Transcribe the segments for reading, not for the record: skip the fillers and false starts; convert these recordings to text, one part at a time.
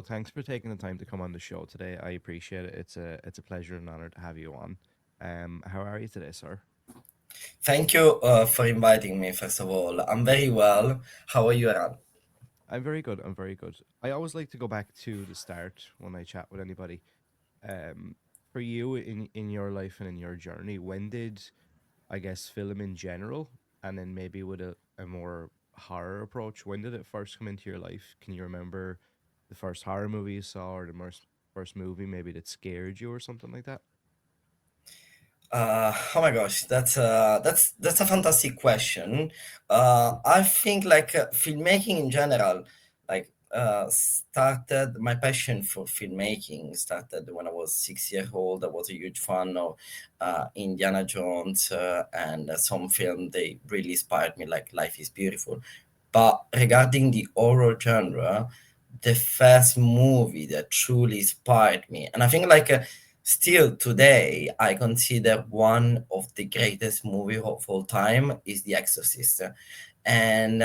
thanks for taking the time to come on the show today. I appreciate it. It's a pleasure and honor to have you on. How are you today, sir? Thank you for inviting me, first of all. I'm very well. How are you, Aaron? I'm very good. I'm very good. I always like to go back to the start when I chat with anybody. Um, for you in your life and in your journey, when did I guess film in general, and then maybe with a more horror approach, when did it first come into your life? Can you remember the first horror movie you saw, or the first movie maybe that scared you, or something like that? Oh my gosh, that's a fantastic question. I think filmmaking in general, started my passion for filmmaking started when I was 6 years old. I was a huge fan of Indiana Jones and some film. They really inspired me, like Life is Beautiful. But regarding the horror genre, the first movie that truly inspired me, and I think still today, I consider one of the greatest movie of all time is The Exorcist. And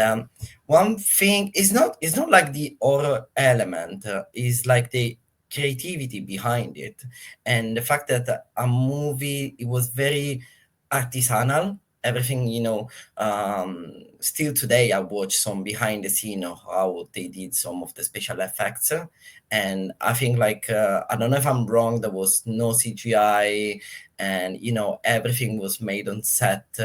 one thing is not like the horror element, is like the creativity behind it, and the fact that a movie it was very artisanal. Everything, still today I watch some behind the scene of how they did some of the special effects, and I think I don't know if I'm wrong, there was no CGI, and everything was made on set,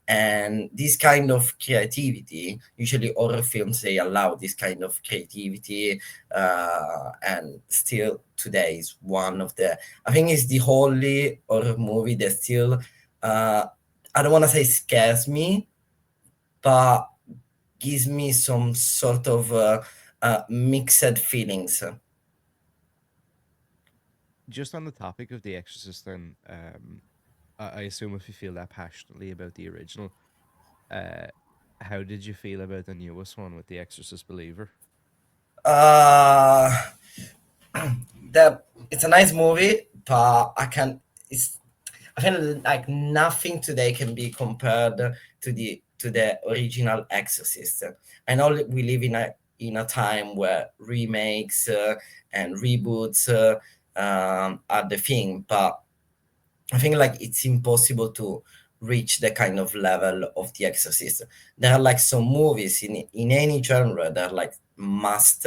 and this kind of creativity, usually horror films, they allow this kind of creativity, and still today is one of the, I think it's the only horror movie that still, uh, I don't want to say scares me, but gives me some sort of mixed feelings. Just on the topic of The Exorcist, then, I assume if you feel that passionately about the original, uh, how did you feel about the newest one with The Exorcist Believer? Uh, that it's a nice movie, but I feel like nothing today can be compared to the original Exorcist. I know we live in a time where remakes and reboots are the thing, but I think like it's impossible to reach the kind of level of The Exorcist. There are like some movies in any genre that are like must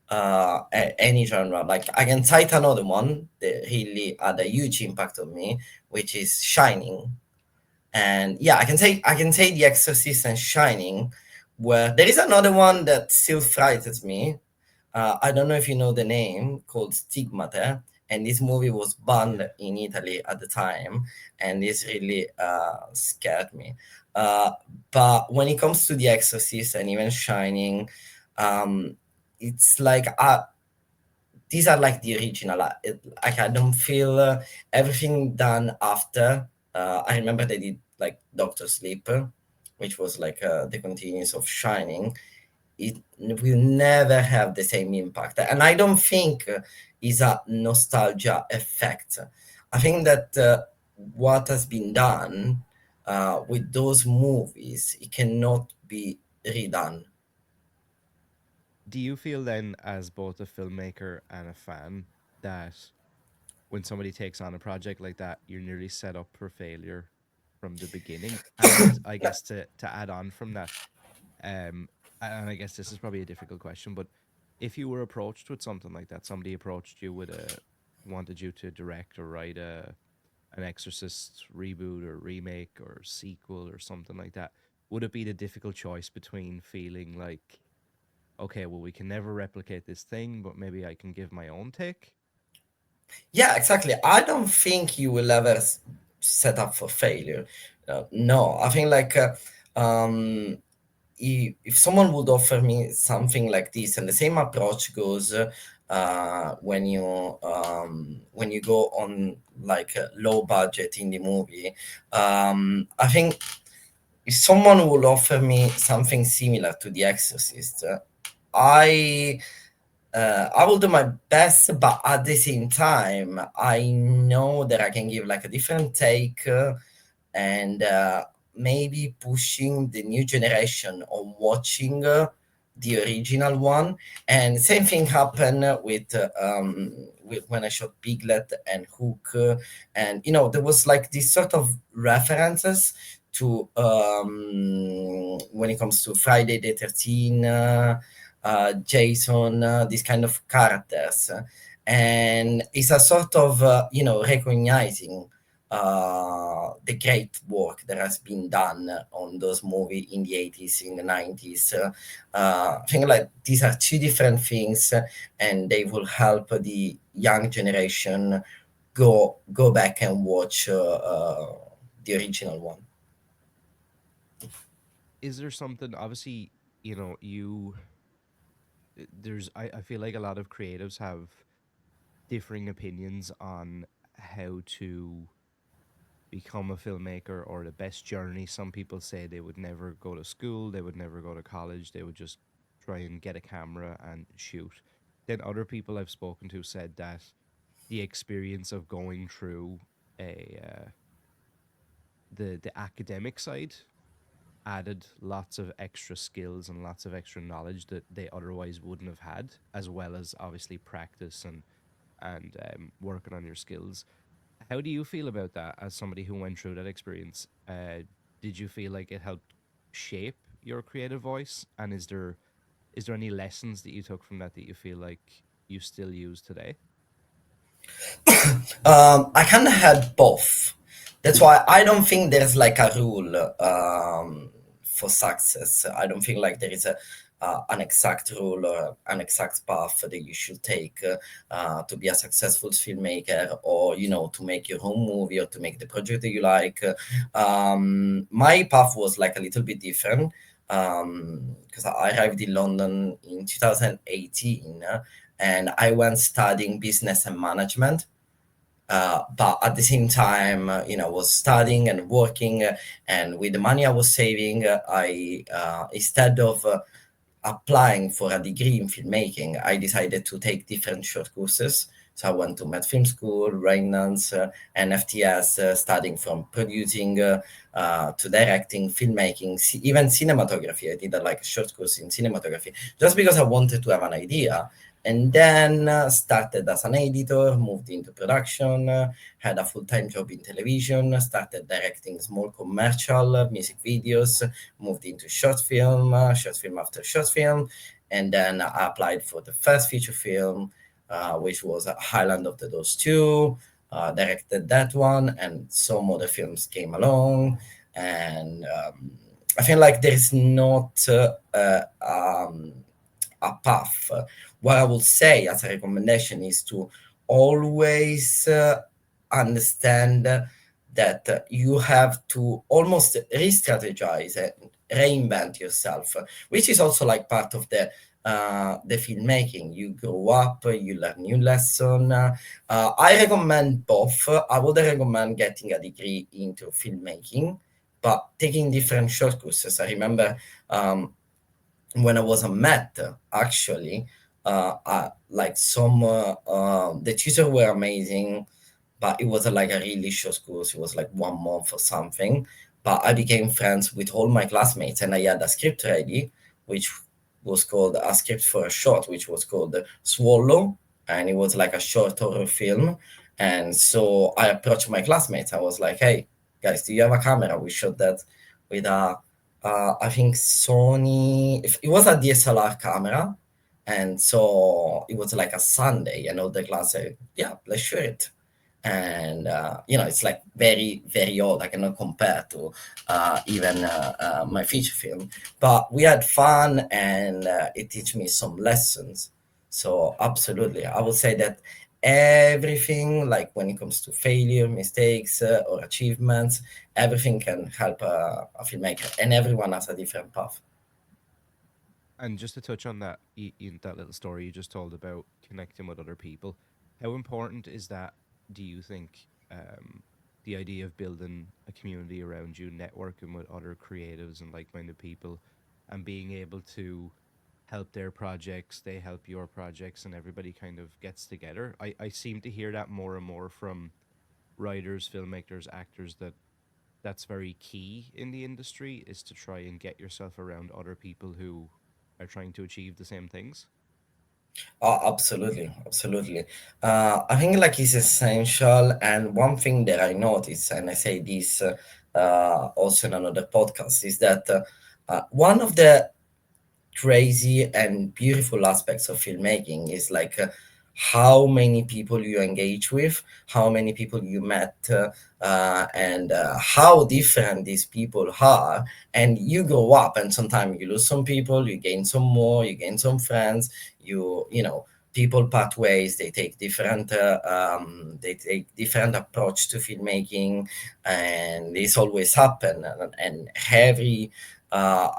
any genre. Like I can cite another one that really had a huge impact on me, which is Shining. And yeah, I can say The Exorcist and Shining. Where there is another one that still frightens me. I don't know if you know the name, called Stigmata. And this movie was banned in Italy at the time, and this really scared me. Uh, but when it comes to The Exorcist and even Shining, um, it's like these are like the original. Like I don't feel everything done after. I remember they did like Doctor Sleep, which was like the continuous of Shining. It will never have the same impact, and I don't think is a nostalgia effect. I think that what has been done with those movies, it cannot be redone. Do you feel then, as both a filmmaker and a fan, that when somebody takes on a project like that, you're nearly set up for failure from the beginning? And I guess to add on from that, um, and I guess this is probably a difficult question, but if you were approached with something like that, somebody approached you with a wanted you to direct or write an Exorcist reboot or remake or sequel or something like that, would it be the difficult choice between feeling like, okay, well, we can never replicate this thing, but maybe I can give my own take? Yeah, exactly. I don't think you will ever set up for failure. No, I think um, if someone would offer me something like this, and the same approach goes when you go on like a low budget in the movie. I think if someone would offer me something similar to The Exorcist, I I will do my best, but at the same time, I know that I can give like a different take, and maybe pushing the new generation on watching the original one. And same thing happened with when I shot Piglet and Hook, and there was like this sort of references to when it comes to Friday the 13th, Jason, these kind of characters, and it's a sort of recognizing the great work that has been done on those movies in the 80s, in the 90s. I think like these are two different things, and they will help the young generation go back and watch the original one. Is there something, obviously, you there's I feel like a lot of creatives have differing opinions on how to become a filmmaker or the best journey. Some people say they would never go to school, they would never go to college, they would just try and get a camera and shoot. Then other people I've spoken to said that the experience of going through a the academic side added lots of extra skills and lots of extra knowledge that they otherwise wouldn't have had, as well as obviously practice and working on your skills. How do you feel about that as somebody who went through that experience? Did you feel like it helped shape your creative voice? And is there any lessons that you took from that that you feel like you still use today? I kind of had both. That's why I don't think there's like a rule for success. I don't think like there is an exact rule or an exact path that you should take to be a successful filmmaker, or to make your own movie or to make the project that you like. My path was like a little bit different because I arrived in London in 2018, and I went studying business and management, but at the same time, was studying and working, and with the money I was saving, I instead of applying for a degree in filmmaking, I decided to take different short courses. So I went to Med Film School, Rainlands, and FTS, studying from producing to directing, filmmaking, even cinematography. I did like a short course in cinematography just because I wanted to have an idea. And then started as an editor, moved into production, had a full-time job in television, started directing small commercial music videos, moved into short film after short film, and then I applied for the first feature film, which was Highland of the Dose 2, directed that one, and some other films came along. And I feel like there's not a path. What I would say as a recommendation is to always understand that you have to almost re-strategize and reinvent yourself, which is also like part of the filmmaking. You grow up, you learn new lesson. I recommend both. I would recommend getting a degree into filmmaking, but taking different short courses. I remember when I was a Met, actually, like the teachers were amazing, but it was like a really short course. It was like 1 month or something. But I became friends with all my classmates, and I had a script ready, which was called a script for a short, which was called Swallow, and it was like a short horror film. And so I approached my classmates. I was like, "Hey, guys, do you have a camera? We shot that with a I think Sony. It was a DSLR camera, and so it was like a Sunday, and all the class said, "Yeah, let's shoot it." And it's like very very old. I cannot compare to even my feature film, but we had fun, and it teach me some lessons. So absolutely, I would say that everything, like when it comes to failure, mistakes, or achievements, everything can help a filmmaker, and everyone has a different path. And just to touch on that, in that little story you just told about connecting with other people, how important is that? Do you think the idea of building a community around you, networking with other creatives and like-minded people, and being able to help their projects, they help your projects, and everybody kind of gets together? I seem to hear that more and more from writers, filmmakers, actors, that that's very key in the industry, is to try and get yourself around other people who are trying to achieve the same things? Oh, absolutely, absolutely. I think like it's essential, and one thing that I notice, and I say this also in another podcast, is that one of the crazy and beautiful aspects of filmmaking is like how many people you engage with, how many people you met, and how different these people are. And you grow up, and sometimes you lose some people, you gain some more, you gain some friends. You know, people part ways. They take different approach to filmmaking, and this always happen. And every uh,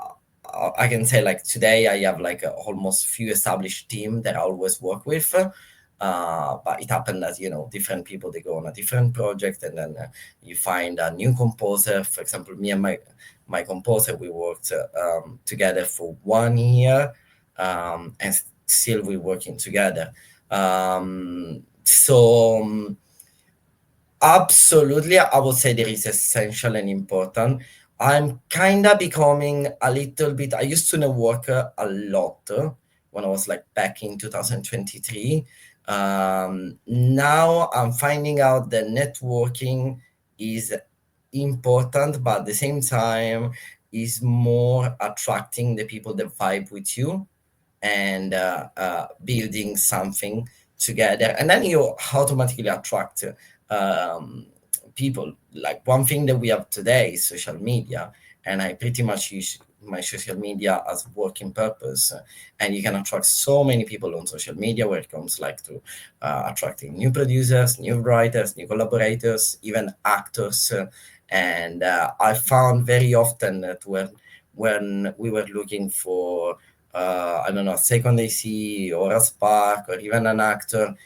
I can say like today I have like a almost few established team that I always work with. But it happened that different people they go on a different project, and then you find a new composer. For example, me and my composer we worked together for 1 year, and still we're working together. Absolutely, I would say there is essential and important. I'm kind of becoming a little bit. I used to network a lot when I was like back in 2023. Now I'm finding out that networking is important, but at the same time is more attracting the people that vibe with you and building something together, and then you automatically attract um, people. Like one thing that we have today is social media, and I pretty much use my social media as working purpose, and you can attract so many people on social media where it comes like to attracting new producers, new writers, new collaborators, even actors, and I found very often that when we were looking for I don't know, a second AC or a spark or even an actor,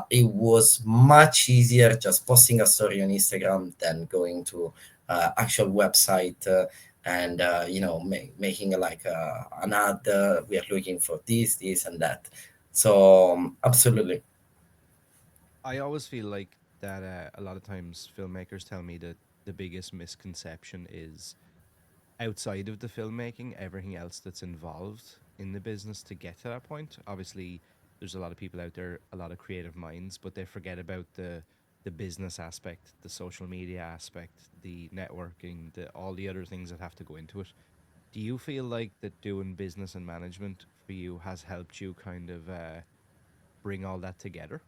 it was much easier just posting a story on Instagram than going to actual website and making like an ad. We are looking for this, and that. So absolutely. I always feel like that a lot of times filmmakers tell me that the biggest misconception is outside of the filmmaking, everything else that's involved in the business to get to that point. Obviously, there's a lot of people out there, a lot of creative minds, but they forget about the business aspect, the social media aspect, the networking, the all the other things that have to go into it. Do you feel like that doing business and management for you has helped you kind of bring all that together?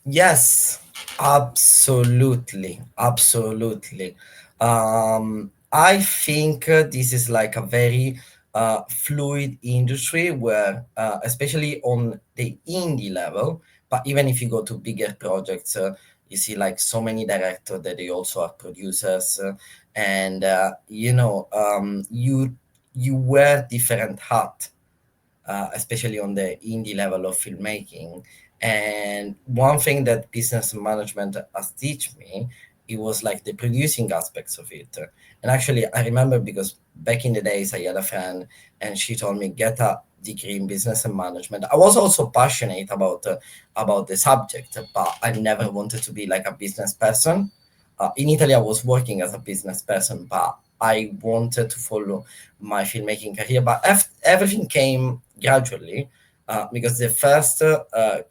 Yes, absolutely, absolutely. I think this is like a very fluid industry where, especially on the indie level, but even if you go to bigger projects, you see like so many directors that they also are producers, and you wear different hat, especially on the indie level of filmmaking. And one thing that business management has teach me, it was like the producing aspects of it. And actually, I remember because back in the days, I had a friend, and she told me get a degree in business and management. I was also passionate about the subject, but I never wanted to be like a business person. In Italy, I was working as a business person, but I wanted to follow my filmmaking career. But everything came gradually, because the first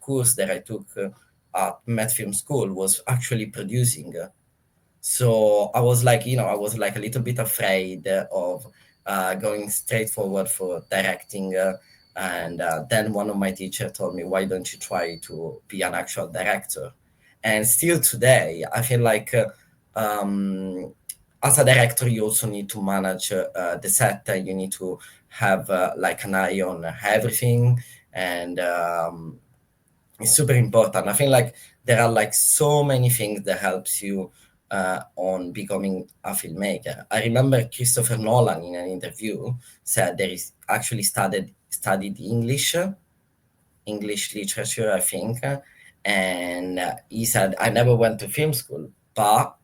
course that I took at Met Film School was actually producing. So I was like, I was like a little bit afraid of going straight forward for directing. And then one of my teachers told me, why don't you try to be an actual director? And still today, I feel like um, as a director, you also need to manage the set. You need to have like an eye on everything. And it's super important. I think like there are like so many things that helps you on becoming a filmmaker. I remember Christopher Nolan in an interview said there is actually studied English literature, I think, and he said I never went to film school, but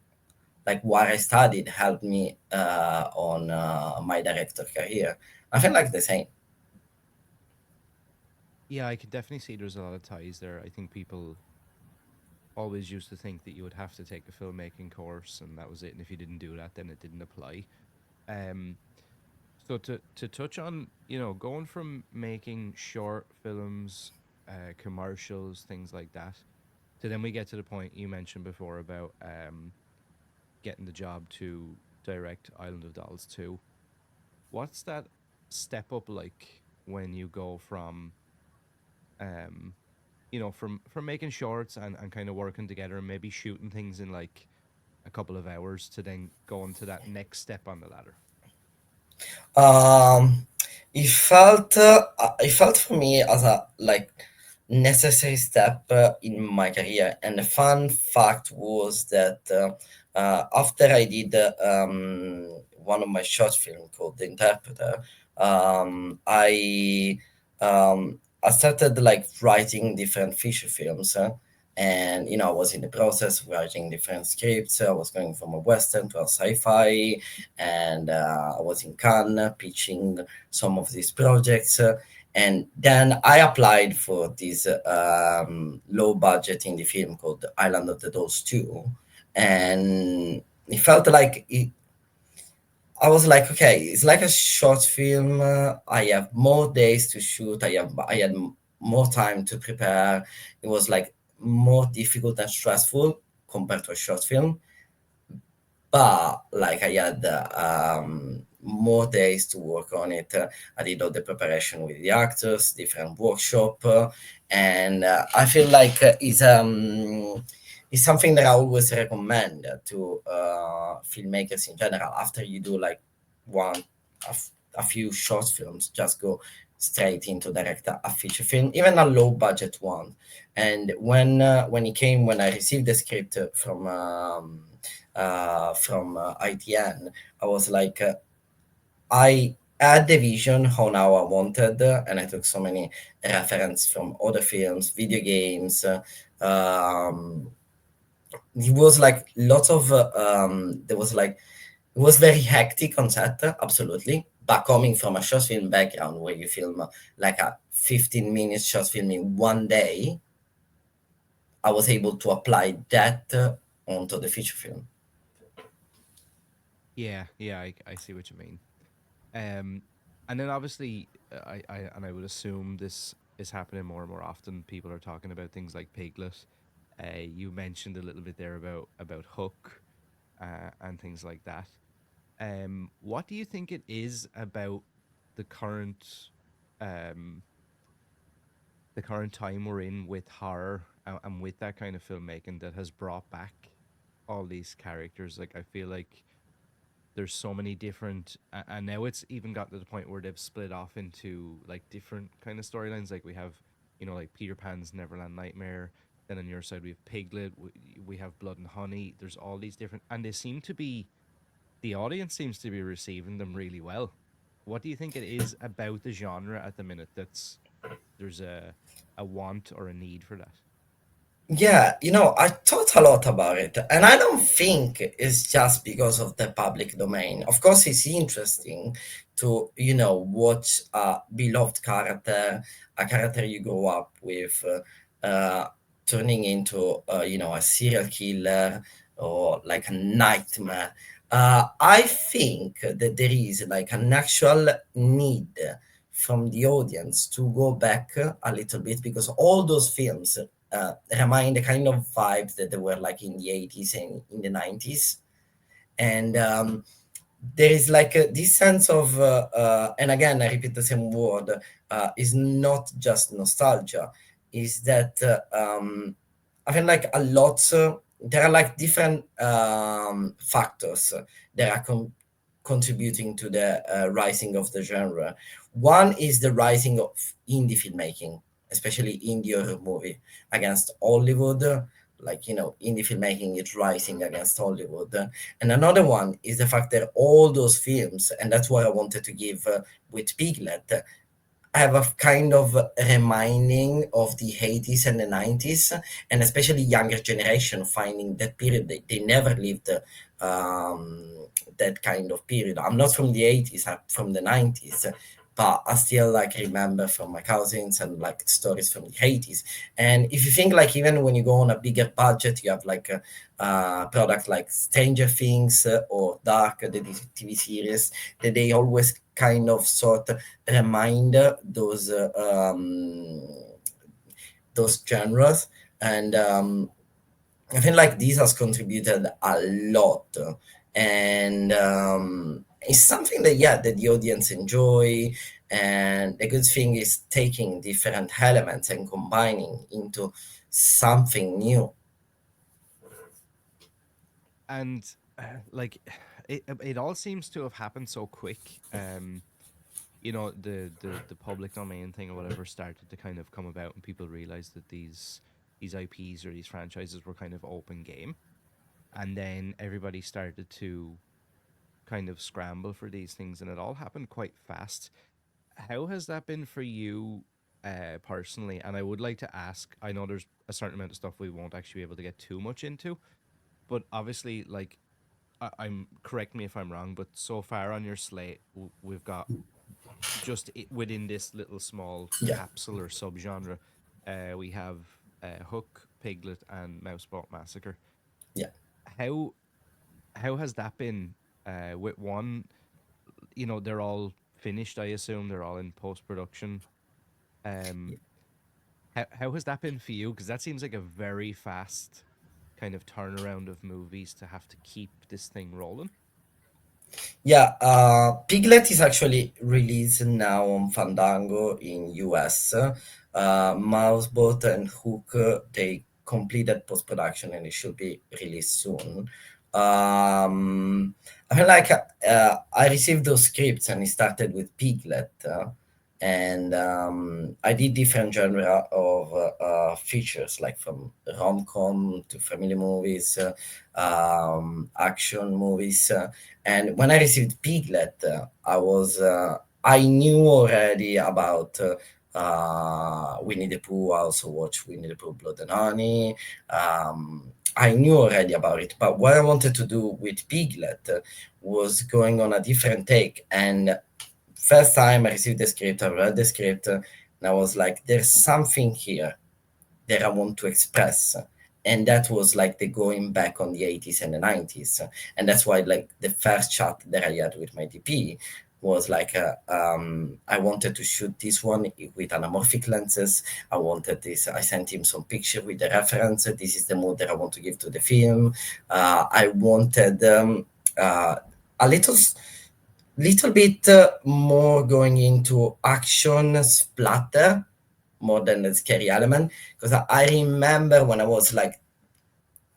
like what I studied helped me on my director career. I feel like the same. Yeah, I can definitely see there's a lot of ties there. I think people always used to think that you would have to take a filmmaking course and that was it. And if you didn't do that, then it didn't apply. Um, So to touch on, going from making short films, commercials, things like that, to then we get to the point you mentioned before about getting the job to direct Island of Dolls 2. What's that step up like when you go from um from making shorts and kind of working together and maybe shooting things in like a couple of hours to then going to that next step on the ladder? Um, it felt for me as a like necessary step in my career. And the fun fact was that after I did one of my short film called The Interpreter, I started like writing different feature films. And I was in the process of writing different scripts. I was going from a western to a sci-fi, and I was in Cannes pitching some of these projects. And then I applied for this low budget indie film called Island of the Dolls 2. And it felt like I was like, okay, it's like a short film. I have more days to shoot. I had more time to prepare. It was like more difficult and stressful compared to a short film, but like I had more days to work on it. I did all the preparation with the actors, different workshop, and I feel like it's something that I always recommend to filmmakers in general. After you do like one a few short films, just go straight into direct a feature film, even a low budget one. And when it came, when I received the script from ITN, I was like, I had the vision how now I wanted, and I took so many reference from other films, video games. Um, it was like lots of, there was like, it was very hectic on set, absolutely. But coming from a short film background where you film like a 15 minutes short film in one day, I was able to apply that onto the feature film. Yeah, yeah, I see what you mean. Um, and then obviously, I would assume this is happening more and more often. People are talking about things like Piglet. You mentioned a little bit there about Hook, and things like that. What do you think it is about the current, um, the current time we're in with horror and with that kind of filmmaking that has brought back all these characters? Like, I feel like there's so many different and now it's even got to the point where they've split off into like different kind of storylines. Like we have, like Peter Pan's Neverland Nightmare. Then on your side we have Piglet. We have Blood and Honey. There's all these different, and they seem to be, the audience seems to be receiving them really well. What do you think it is about the genre at the minute that's, there's a want or a need for that? Yeah, I thought a lot about it, and I don't think it's just because of the public domain. Of course, it's interesting to, watch a beloved character, a character you grow up with, turning into, a serial killer or like a nightmare. I think that there is like an actual need from the audience to go back a little bit, because all those films remind the kind of vibes that they were like in the 80s and in the 90s. And there is like this sense of, and again, I repeat the same word, is not just nostalgia, is that I feel like a lot, there are like different factors that are contributing to the rising of the genre. One is the rising of indie filmmaking, especially indie horror movie against Hollywood. Like, indie filmmaking is rising against Hollywood. And another one is the fact that all those films, and that's what I wanted to give with Piglet, have a kind of reminding of the 80s and the 90s, and especially younger generation finding that period. They never lived that kind of period. I'm not from the 80s, I'm from the 90s. but I still like remember from my cousins and like stories from the 80s. And if you think like even when you go on a bigger budget, you have like a product like Stranger Things or Dark, the TV series, that they always kind of sort of remind those genres. And I feel like this has contributed a lot, and it's something that yeah, that the audience enjoy. And the good thing is taking different elements and combining into something new. And like it all seems to have happened so quick. The public domain thing or whatever started to kind of come about, and people realized that these IPs or these franchises were kind of open game, and then everybody started to kind of scramble for these things, and it all happened quite fast. How has that been for you personally? And I would like to ask, I know there's a certain amount of stuff we won't actually be able to get too much into, but obviously, like, I'm correct me if I'm wrong, but so far on your slate, we've got just within this little small Yeah, capsule or subgenre, we have Hook, Piglet, and Mouseboat Massacre. yeah. How how has that been? With one, they're all finished. I assume they're all in post production. Um, how has that been for you? Because that seems like a very fast kind of turnaround of movies to have to keep this thing rolling. Yeah, Piglet is actually released now on Fandango in US. Mouseboat and Hook, they completed post production and it should be released soon. I feel like I received those scripts and it started with Piglet. And I did different genre of features, like from rom-com to family movies, action movies. And when I received Piglet, I knew already about Winnie the Pooh. I also watched Winnie the Pooh, Blood and Honey. I knew already about it, but what I wanted to do with Piglet was going on a different take. And first time I received the script, I read the script, and I was like, there's something here that I want to express. And that was like the going back on the 80s and the 90s. And that's why like the first chat that I had with my DP was like, I wanted to shoot this one with anamorphic lenses. I wanted this, I sent him some picture with the reference. This is the mood that I want to give to the film. I wanted a little bit more going into action splatter more than the scary element, because I remember when I was like,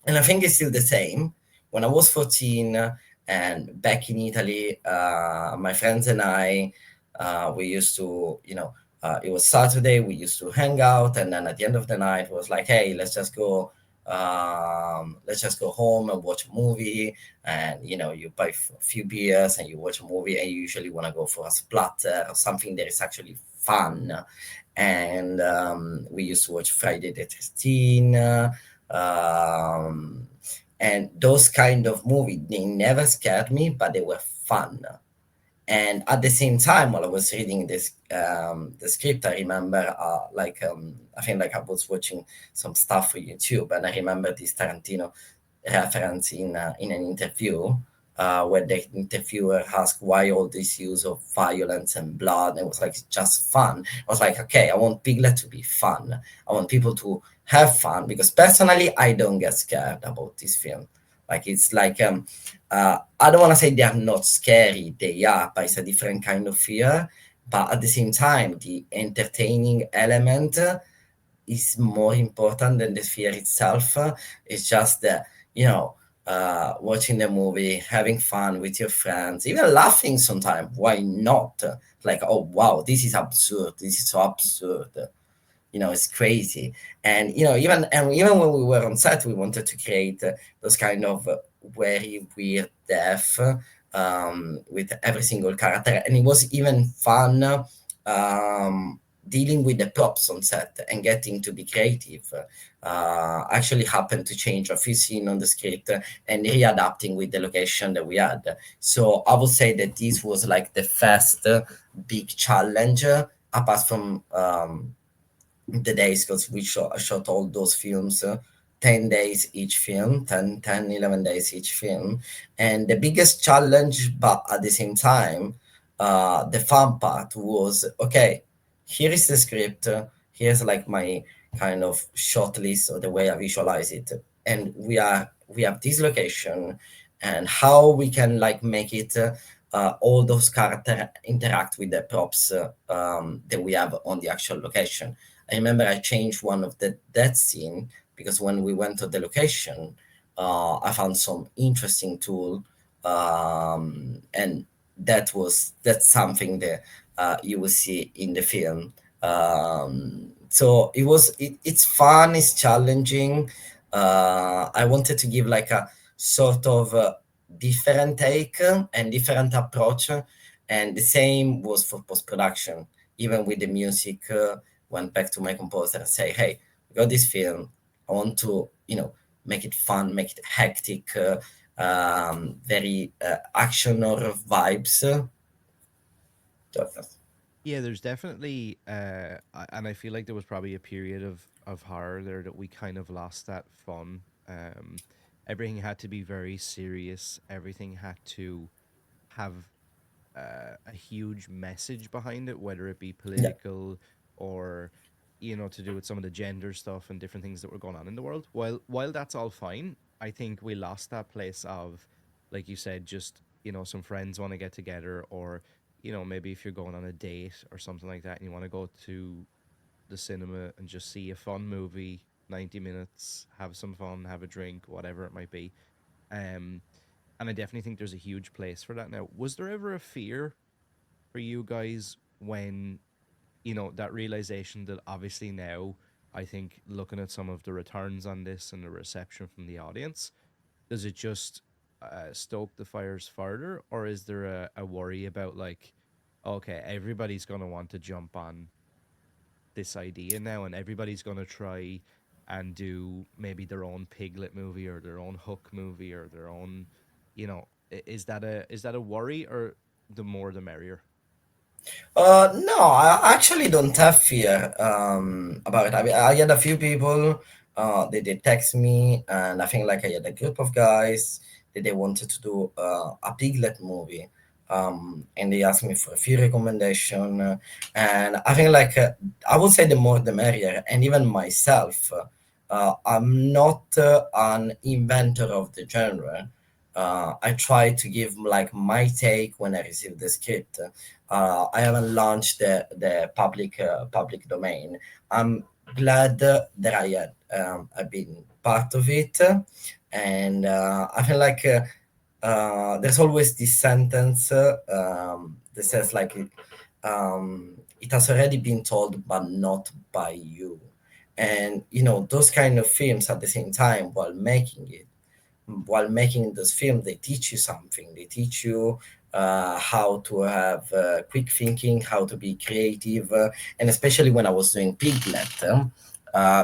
and I think it's still the same, when I was 14 and back in Italy, my friends and I, we used to, it was Saturday, we used to hang out, and then at the end of the night was like, hey, let's just go home and watch a movie. And you buy a few beers and you watch a movie, and you usually want to go for a splatter or something that is actually fun. And we used to watch Friday the 13th, um, and those kind of movies. They never scared me, but they were fun. And at the same time, while I was reading this the script, I remember I think like I was watching some stuff for YouTube, and I remember this Tarantino reference in an interview, where the interviewer asked why all this use of violence and blood. And it was like, it's just fun. I was like, okay, I want Piglet to be fun. I want people to have fun, because personally, I don't get scared about this film. Like it's like I don't want to say they are not scary. They are, but it's a different kind of fear. But at the same time, the entertaining element is more important than the fear itself. It's just that, watching the movie, having fun with your friends, even laughing sometimes. Why not? Like, oh wow, this is absurd. This is so absurd. It's crazy. And even when we were on set, we wanted to create those kind of very weird death, with every single character, and it was even fun dealing with the props on set and getting to be creative actually happened to change a few scenes on the script and readapting with the location that we had. So I would say that this was like the first big challenge, apart from the days, because we shot all those films 10 days each film, 11 days each film. And the biggest challenge, but at the same time, the fun part was, okay, here is the script, here's like my kind of short list or the way I visualize it, and we have this location, and how we can like make it all those characters interact with the props that we have on the actual location. I remember I changed one of that scene because when we went to the location, I found some interesting tool, and that's something that you will see in the film. So it's fun, it's challenging. I wanted to give like a sort of different take and different approach, and the same was for post production. Even with the music, went back to my composer and say, "Hey, we got this film. I want to, make it fun, make it hectic, very action or vibes." Yeah, there's definitely, and I feel like there was probably a period of horror there that we kind of lost that fun. Everything had to be very serious. Everything had to have a huge message behind it, whether it be Yeah. political or to do with some of the gender stuff and different things that were going on in the world. While that's all fine, I think we lost that place of, like you said, just some friends want to get together, or maybe if you're going on a date or something like that, and you want to go to the cinema and just see a fun movie, 90 minutes, have some fun, have a drink, whatever it might be. Um, and I definitely think there's a huge place for that now. Was there ever a fear for you guys when, that realization that obviously now, I think looking at some of the returns on this and the reception from the audience, does it just stoke the fires further? Or is there a worry about like, okay, everybody's going to want to jump on this idea now and everybody's going to try and do maybe their own Piglet movie or their own Hook movie or their own, is that a worry, or the more the merrier? No, I actually don't have fear about it. I mean, I had a few people, they did text me, and I think like I had a group of guys that they wanted to do a Piglet movie. And they asked me for a few recommendation, and I think like I would say the more the merrier. And even myself, I'm not an inventor of the genre. I try to give like my take when I receive the script. I haven't launched the public domain. I'm glad that I've been part of it, and I feel like there's always this sentence that says like it has already been told, but not by you. And those kind of films at the same time while making this film, they teach you something. They teach you how to have quick thinking, how to be creative, and especially when I was doing Piglet,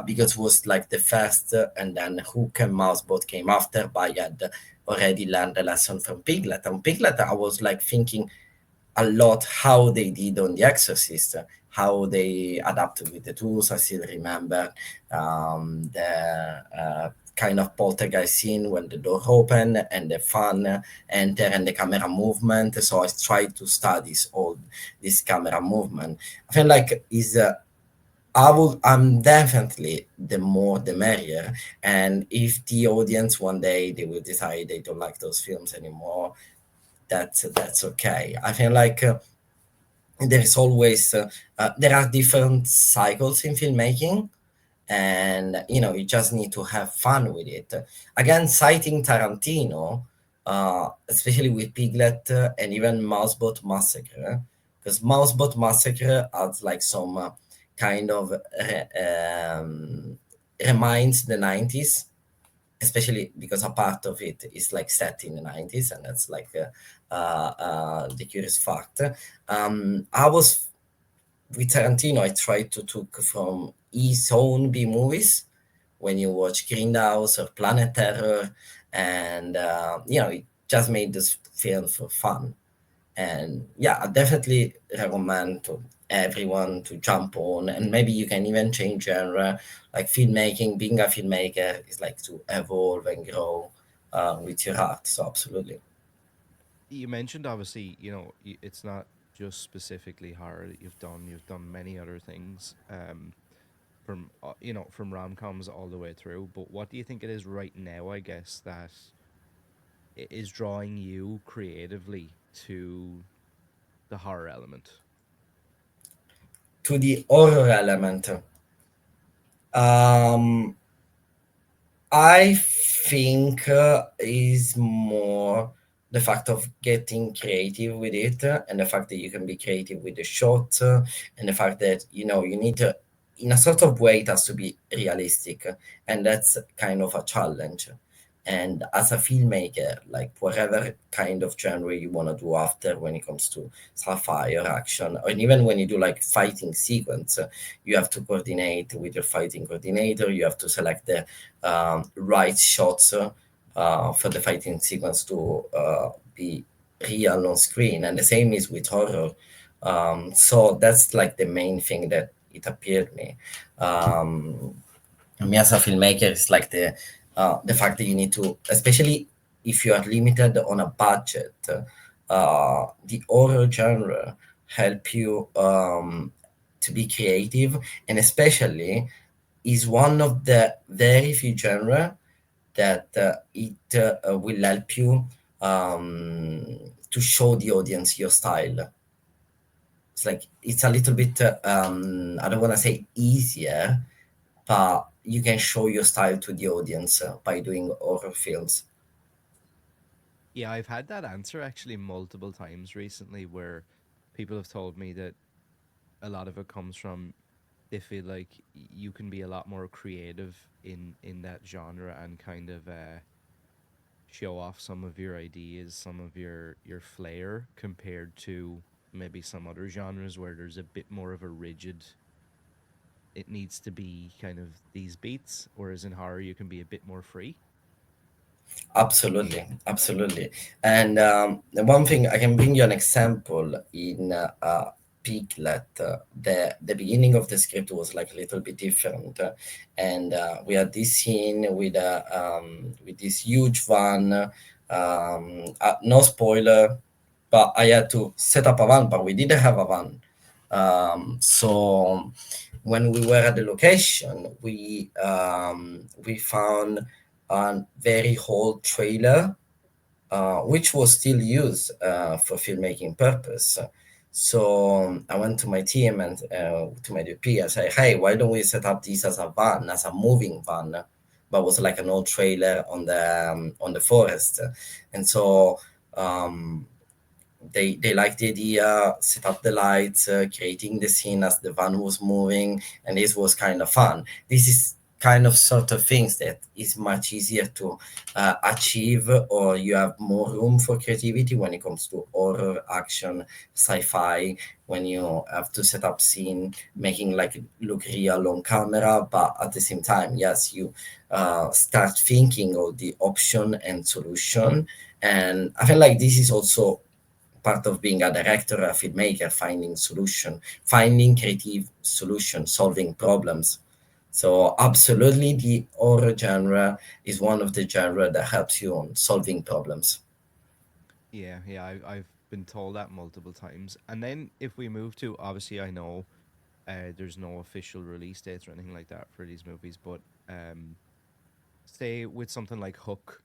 because it was like the first, and then Hook and Mouseboat came after, but I had already learned a lesson from Piglet. And Piglet, I was like thinking a lot how they did on The Exorcist, how they adapted with the tools. I still remember the kind of poltergeist scene when the door open and the fan enter and the camera movement. So I tried to study all this camera movement. I feel like is I'm definitely the more the merrier. And if the audience one day they will decide they don't like those films anymore, that's okay. I feel like there is always there are different cycles in filmmaking, and you just need to have fun with it. Again, citing Tarantino, especially with Piglet and even Mouseboat Massacre, because Mouseboat Massacre has like some kind of reminds the 90s, especially because a part of it is like set in the 90s, and that's like the curious fact. I was with Tarantino, I try to took from his own B movies. When you watch Greenhouse or Planet Terror, and it just made this film for fun. And yeah, I definitely recommend to everyone to jump on, and maybe you can even change genre. Like filmmaking, being a filmmaker is like to evolve and grow with your art. So absolutely. You mentioned obviously, it's not just specifically horror that you've done. You've done many other things, from from rom coms all the way through. But what do you think it is right now? I guess that is drawing you creatively to the horror element. To the horror element, um, I think is more the fact of getting creative with it, and the fact that you can be creative with the shot, and the fact that you need to, in a sort of way, it has to be realistic, and that's kind of a challenge. And as a filmmaker, like whatever kind of genre you want to do after, when it comes to sci-fi or action, or even when you do like fighting sequence, you have to coordinate with your fighting coordinator. You have to select the right shots for the fighting sequence to be real on screen. And the same is with horror. So that's like the main thing that it appeared me. Um, Me as a filmmaker, it's like the fact that you need to, especially if you are limited on a budget, the horror genre help you to be creative, and especially is one of the very few genre that it will help you to show the audience your style. It's like it's a little bit I don't want to say easier, but you can show your style to the audience by doing horror films. Yeah, I've had that answer actually multiple times recently where people have told me that a lot of it comes from they feel like you can be a lot more creative in that genre and kind of show off some of your ideas, some of your flair compared to maybe some other genres where there's a bit more of a rigid, it needs to be kind of these beats, whereas in horror you can be a bit more free. Absolutely, absolutely. And the one thing I can bring you an example in Piglet. The beginning of the script was like a little bit different, and we had this scene with this huge van. No spoiler, but I had to set up a van, but we didn't have a van. So when we were at the location, we found a very old trailer, which was still used for filmmaking purpose. So I went to my team and to my DP and say, "Hey, why don't we set up this as a van, as a moving van?" But was like an old trailer on the forest, and so um, they liked the idea, set up the lights, creating the scene as the van was moving, and this was kind of fun. This is kind of sort of things that is much easier to achieve, or you have more room for creativity when it comes to horror, action, sci-fi. When you have to set up scene, making like it look real on camera, but at the same time, yes, you start thinking of the option and solution. And I feel like this is also part of being a director, a filmmaker, finding creative solution, solving problems. So absolutely, the horror genre is one of the genre that helps you on solving problems. Yeah, I've been told that multiple times. And then if we move to, obviously I know there's no official release dates or anything like that for these movies, but um say with something like Hook,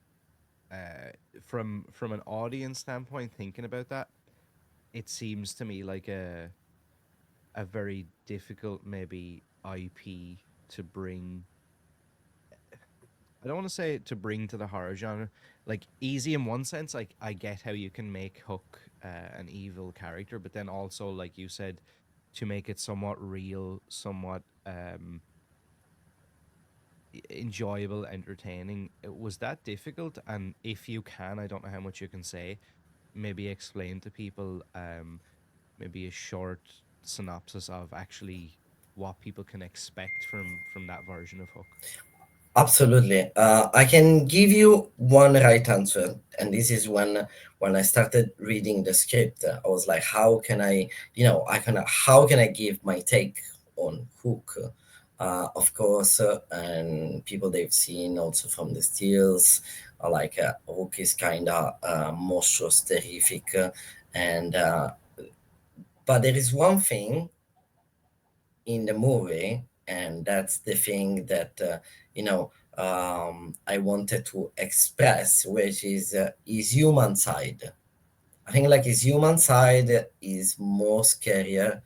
uh from an audience standpoint, thinking about that, it seems to me like a very difficult maybe IP to bring. I don't want to say to bring to the horror genre. Like easy in one sense, like I get how you can make Hook an evil character, but then also, like you said, to make it somewhat real, somewhat enjoyable, entertaining. Was that difficult? And if you can, I don't know how much you can say. Maybe explain to people maybe a short. synopsis of actually what people can expect from that version of Hook? Absolutely. I can give you one right answer, and this is when I started reading the script. I was like, how can I, how can I give my take on Hook? Of course, and people they've seen also from the stills, like Hook is kind of monstrous, terrific, and but there is one thing in the movie, and that's the thing that I wanted to express, which is his human side. I think like his human side is more scarier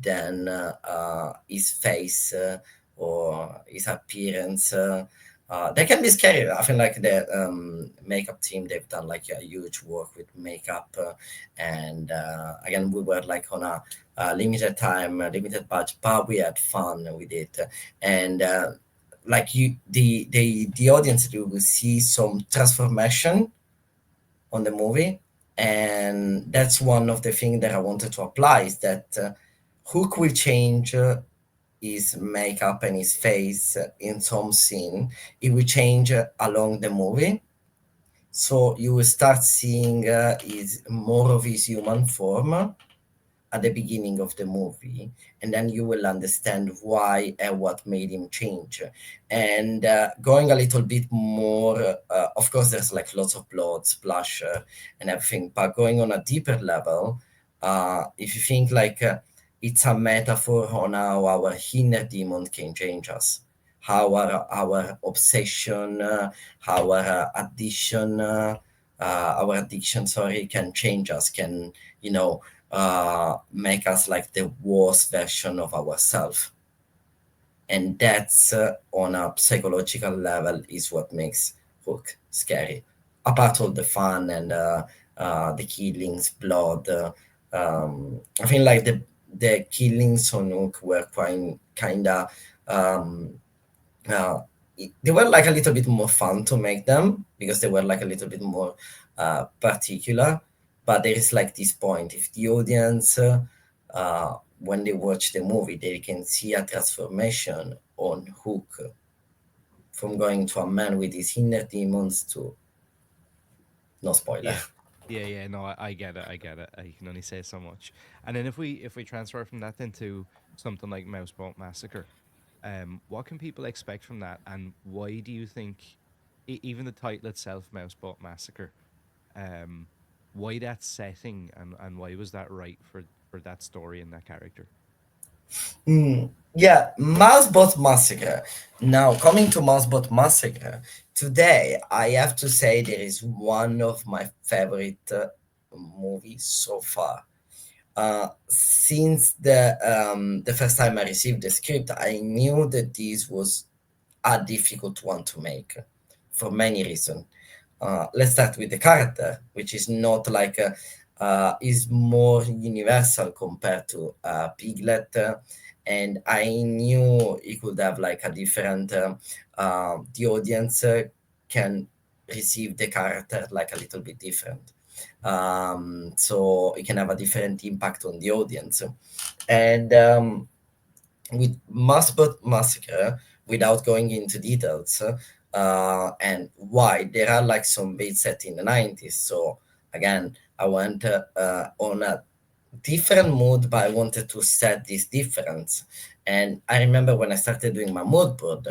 than his face or his appearance. They can be scary. I feel like the makeup team they've done like a huge work with makeup, and again we were like on a limited time, limited budget, but we had fun with it, and like you, the audience you will see some transformation on the movie, and that's one of the things that I wanted to apply is that Hook will change his makeup and his face in some scene. It will change along the movie, so you will start seeing his more of his human form at the beginning of the movie, and then you will understand why and what made him change. And going a little bit more, of course there's like lots of blood splash and everything, but going on a deeper level, if you think like it's a metaphor on how our inner demon can change us, how our obsession, our addiction, our addiction, sorry, can change us, can, you know, make us like the worst version of ourselves, and that's on a psychological level is what makes Hook scary. Apart of the fun and the killings, blood, I think like the killings on Hook were quite kind of um, uh, they were like a little bit more fun to make them because they were like a little bit more particular. But there is like this point: if the audience, when they watch the movie, they can see a transformation on Hook from going to a man with his inner demons to no spoiler. Yeah. Yeah, yeah, no, I get it. I get it. I can only say so much. And then if we transfer from that into something like Mouseboat Massacre, what can people expect from that, and why do you think even the title itself, Mouseboat Massacre, um, why that setting, and why was that right for that story and that character? Yeah, Mouseboat Massacre. Now, coming to Mouseboat Massacre, today I have to say there is one of my favorite movies so far. Since the first time I received the script, I knew that this was a difficult one to make for many reasons. Let's start with the character, which is not like is more universal compared to Piglet, and I knew it could have like a different. The audience can receive the character like a little bit different, so it can have a different impact on the audience, and with Mouseboat Massacre, without going into details, and why there are like some beats set in the 90s. So again, I went on a different mood, but I wanted to set this difference. And I remember when I started doing my mood board,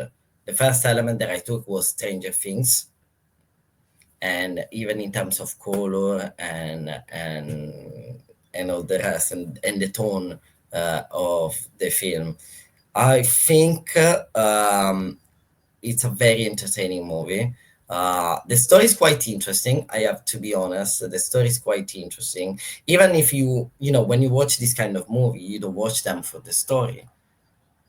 the first element that I took was Stranger Things, and even in terms of color and all the rest, and the tone of the film. I think it's a very entertaining movie. The story is quite interesting. I have to be honest. The story is quite interesting. Even if when you watch this kind of movie, you don't watch them for the story.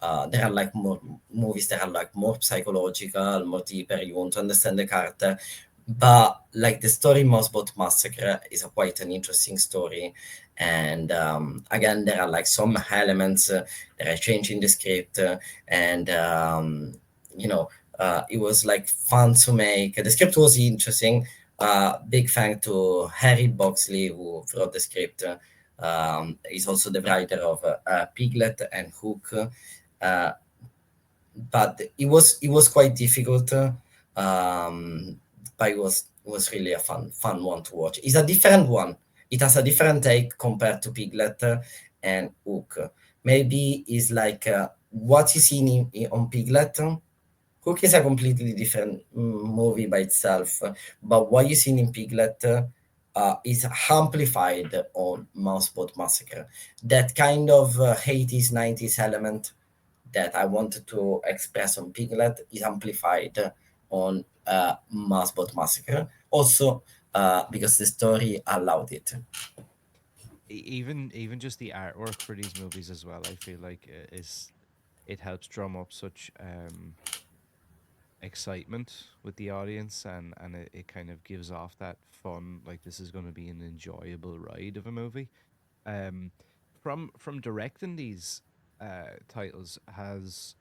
There are like more movies that are like more psychological, more deeper. You want to understand the character, but like the story Mouseboat Massacre is a quite an interesting story. And again, there are like some elements that are changed in the script, and you know, it was like fun to make. The script was interesting. Big thank to Harry Boxley who wrote the script. He's also the writer of Piglet and Hook. Uh, but it was quite difficult. But it was really a fun one to watch. It's a different one. It has a different take compared to Piglet and Hook. Maybe it's like what you see on Piglet. Hook is a completely different movie by itself, but what you see in Piglet is amplified on Mouseboat Massacre. That kind of 80s, 90s element that I wanted to express on Piglet is amplified on Mouseboat Massacre. Also, because the story allowed it. Even just the artwork for these movies as well, I feel like is it helps drum up such excitement with the audience, and it kind of gives off that fun, like this is going to be an enjoyable ride of a movie. um from directing these titles, has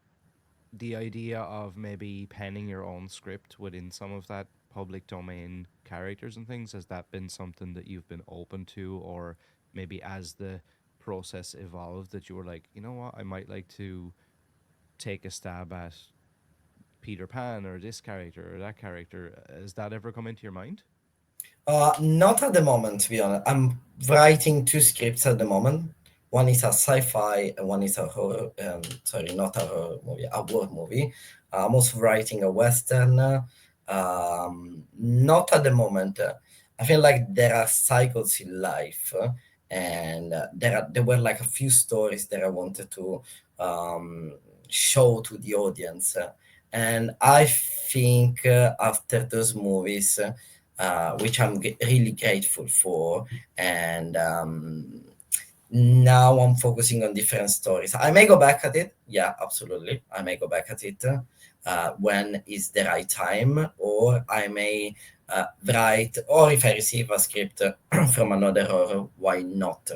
the idea of maybe penning your own script within some of that public domain characters and things, has that been something that you've been open to, or maybe as the process evolved that you were like, you know what, I might like to take a stab at Peter Pan or this character or that character? Has that ever come into your mind? Not at the moment, to be honest. I'm writing two scripts at the moment. One is a sci-fi, and one is a horror. Sorry, not a horror movie, a war movie. I'm also writing a western. Not at the moment. I feel like there are cycles in life, and there were like a few stories that I wanted to um, show to the audience, and I think after those movies. Which I'm really grateful for. And now I'm focusing on different stories. I may go back at it. Yeah, absolutely. I may go back at it when is the right time, or I may write, or if I receive a script from another horror, why not?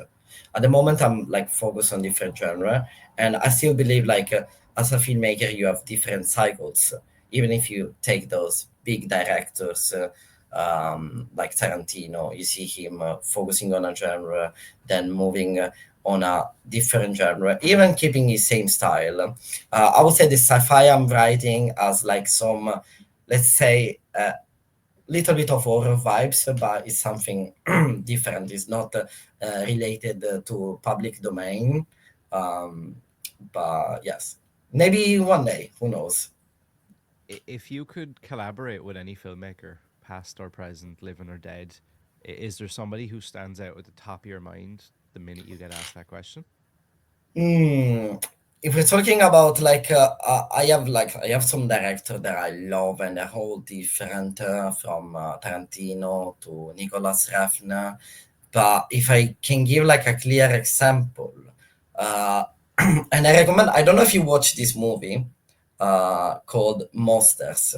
At the moment, I'm like focused on different genre, and I still believe like as a filmmaker, you have different cycles. Even if you take those big directors like Tarantino, you see him focusing on a genre, then moving on a different genre, even keeping his same style. I would say the sci-fi I'm writing as like some, let's say, little bit of horror vibes, but it's something different. It's not related to public domain. Um, but yes, maybe one day, who knows? If you could collaborate with any filmmaker, past or present, living or dead, is there somebody who stands out at the top of your mind the minute you get asked that question? Hmm. If we're talking about like, I have some director that I love, and they're all different from Tarantino to Nicolas Refn. But if I can give like a clear example, uh, and I recommend, I don't know if you watch this movie called Monsters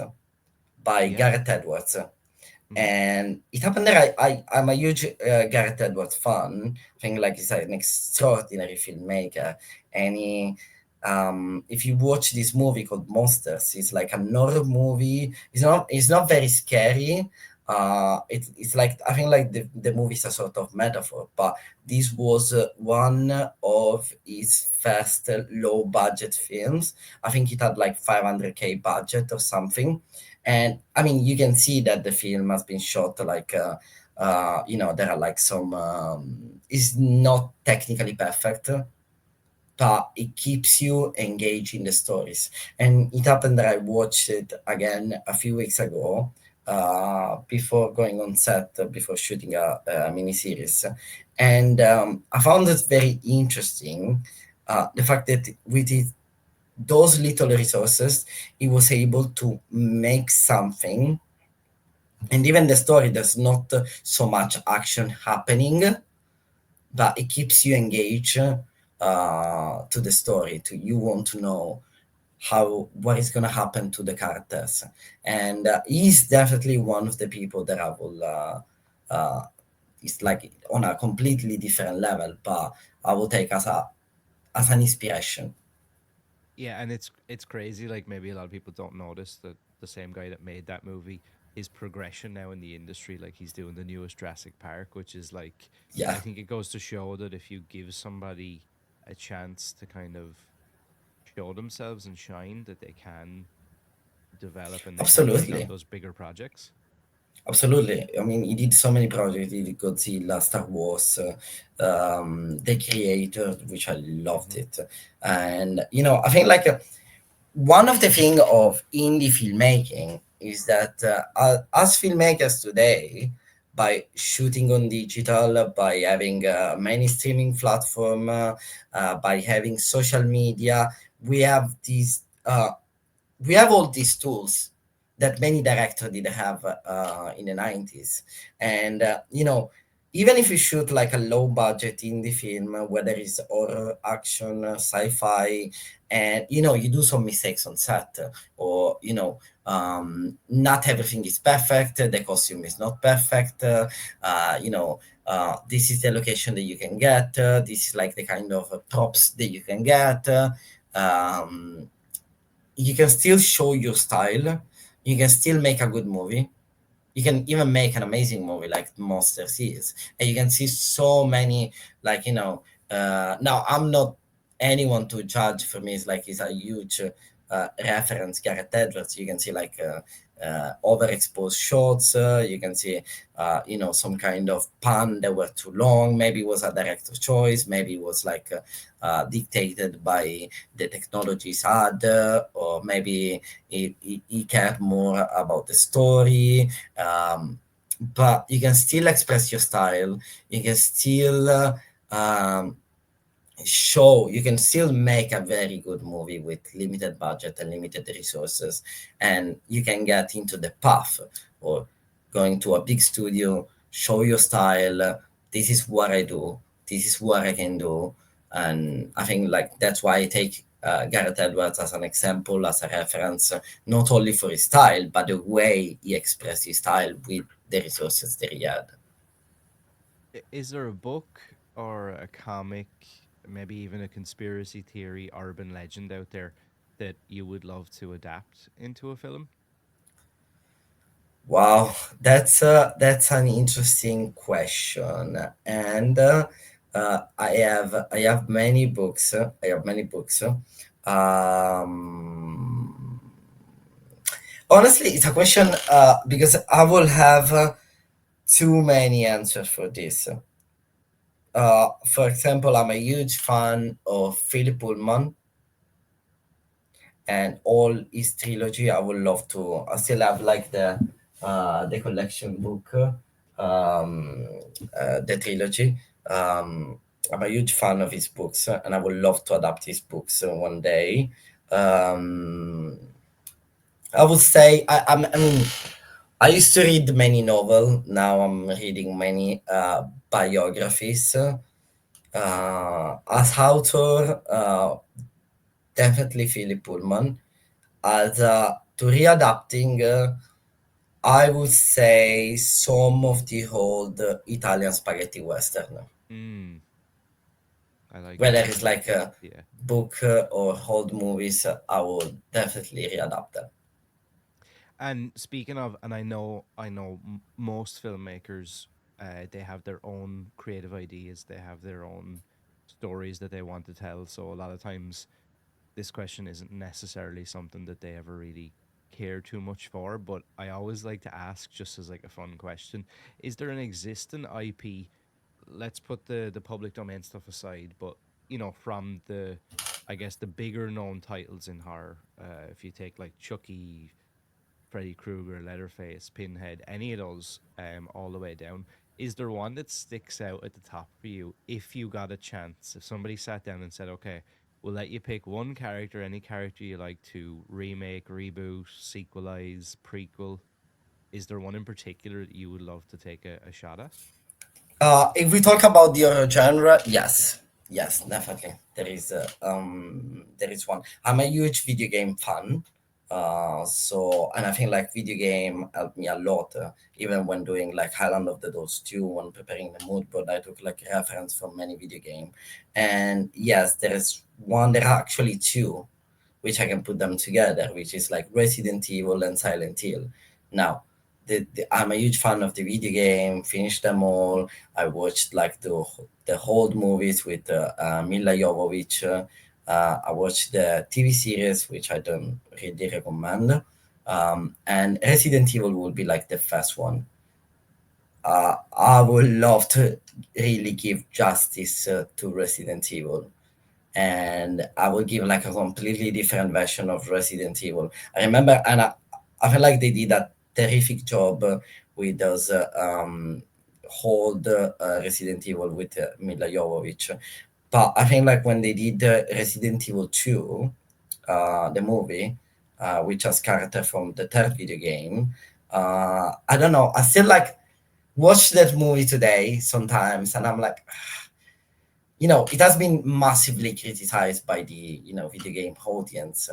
by Yeah. Gareth Edwards. Hmm. And it happened that I'm a huge Gareth Edwards fan. I think like he's an extraordinary filmmaker. And if you watch this movie called Monsters, it's like a horror movie. It's not very scary. It's like, I think like the movie is a sort of metaphor, but this was one of his first low budget films. I think it had like 500K budget or something. And I mean, you can see that the film has been shot like there are like some it's not technically perfect, but it keeps you engaged in the stories. And it happened that I watched it again a few weeks ago, before going on set, before shooting a miniseries. And I found it very interesting, the fact that with those little resources, he was able to make something. And even the story, there's not so much action happening, but it keeps you engaged to the story. To you want to know what is going to happen to the characters. And he's definitely one of the people that I will. It's like on a completely different level, but I will take as an inspiration. Yeah, and it's crazy. Like maybe a lot of people don't notice that the same guy that made that movie his progression now in the industry. Like he's doing the newest Jurassic Park, which is like, Yeah, I think it goes to show that if you give somebody a chance to kind of show themselves and shine, that they can develop and they can take on absolutely. those bigger projects. Absolutely. I mean, he did so many projects. He did Godzilla, Star Wars, The Creator, which I loved Hmm. it. And, I think like one of the thing of indie filmmaking is that as filmmakers today, by shooting on digital, by having many streaming platform, by having social media, we have these we have all these tools that many directors did have in the 90s. And even if you shoot like a low budget indie film, whether it's horror, action, sci-fi, and you do some mistakes on set, or not everything is perfect, the costume is not perfect, this is the location that you can get, this is like the kind of props that you can get, um, you can still show your style. You can still make a good movie. You can even make an amazing movie like Monsters is, and you can see so many like Now I'm not anyone to judge. For me, it's like it's a huge reference. Gareth Edwards. You can see like overexposed shots. You can see some kind of pun that were too long. Maybe it was a director choice. Maybe it was like dictated by the technologies had, or maybe he cared more about the story. But you can still express your style. You can still you can still make a very good movie with limited budget and limited resources, and you can get into the path or going to a big studio, show your style. This is what I do, this is what I can do. And I think like that's why I take Gareth Edwards as an example, as a reference, not only for his style but the way he expressed his style with the resources that he had. Is there a book or a comic, maybe even a conspiracy theory, urban legend out there that you would love to adapt into a film? Wow, that's an interesting question, and I have many books. I have many books. Honestly, it's a question because I will have too many answers for this. For example, I'm a huge fan of Philip Pullman and all his trilogy. I would love to. I still have like the collection book, the trilogy. I'm a huge fan of his books, and I would love to adapt his books one day. Um, I would say I mean I used to read many novel. Now I'm reading many biographies. As author, definitely Philip Pullman. As to readapting, I would say some of the old Italian spaghetti western, Mm, I like whether that. it's I like like that. a Yeah. book or old movies. I would definitely readapt them. And speaking of, and I know most filmmakers, they have their own creative ideas. They have their own stories that they want to tell. So a lot of times, this question isn't necessarily something that they ever really care too much for. But I always like to ask, just as like a fun question: is there an existing IP? Let's put the public domain stuff aside, but from the, I guess, the bigger known titles in horror. If you take like Chucky, Freddy Krueger, Leatherface, Pinhead, any of those, all the way down. Is there one that sticks out at the top for you if you got a chance? If somebody sat down and said, okay, we'll let you pick one character, any character you like to remake, reboot, sequelize, prequel. Is there one in particular that you would love to take a shot at? If we talk about the horror genre, yes, yes, definitely. There is one. I'm a huge video game fan. And I think like video game helped me a lot, even when doing like Highland of the Dolls 2, when preparing the mood board, I took like reference from many video game. And yes, there is one, there are actually two, which I can put them together, which is like Resident Evil and Silent Hill. Now, I'm a huge fan of the video game. Finished them all. I watched like the whole movies with Mila Jovovich. I watched the TV series, which I don't really recommend. And Resident Evil will be like the first one. I would love to really give justice to Resident Evil, and I will give like a completely different version of Resident Evil. I remember, and I feel like they did a terrific job with those old Resident Evil with Mila Jovovich. But I think like when they did Resident Evil 2, the movie, which has character from the third video game, I don't know. I still like watch that movie today sometimes, and I'm like, it has been massively criticized by the video game audience,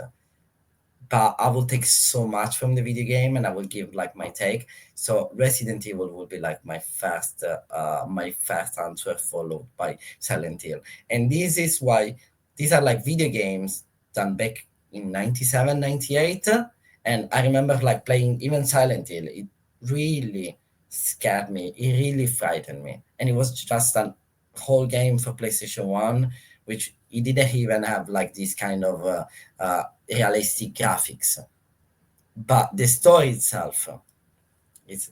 but I will take so much from the video game, and I will give like my take. So Resident Evil will be like my first answer, followed by Silent Hill. And this is why these are like video games done back in 97, 98. And I remember like playing even Silent Hill. It really scared me. It really frightened me. And it was just a whole game for PlayStation 1, which it didn't even have like this kind of realistic graphics, but the story itself is.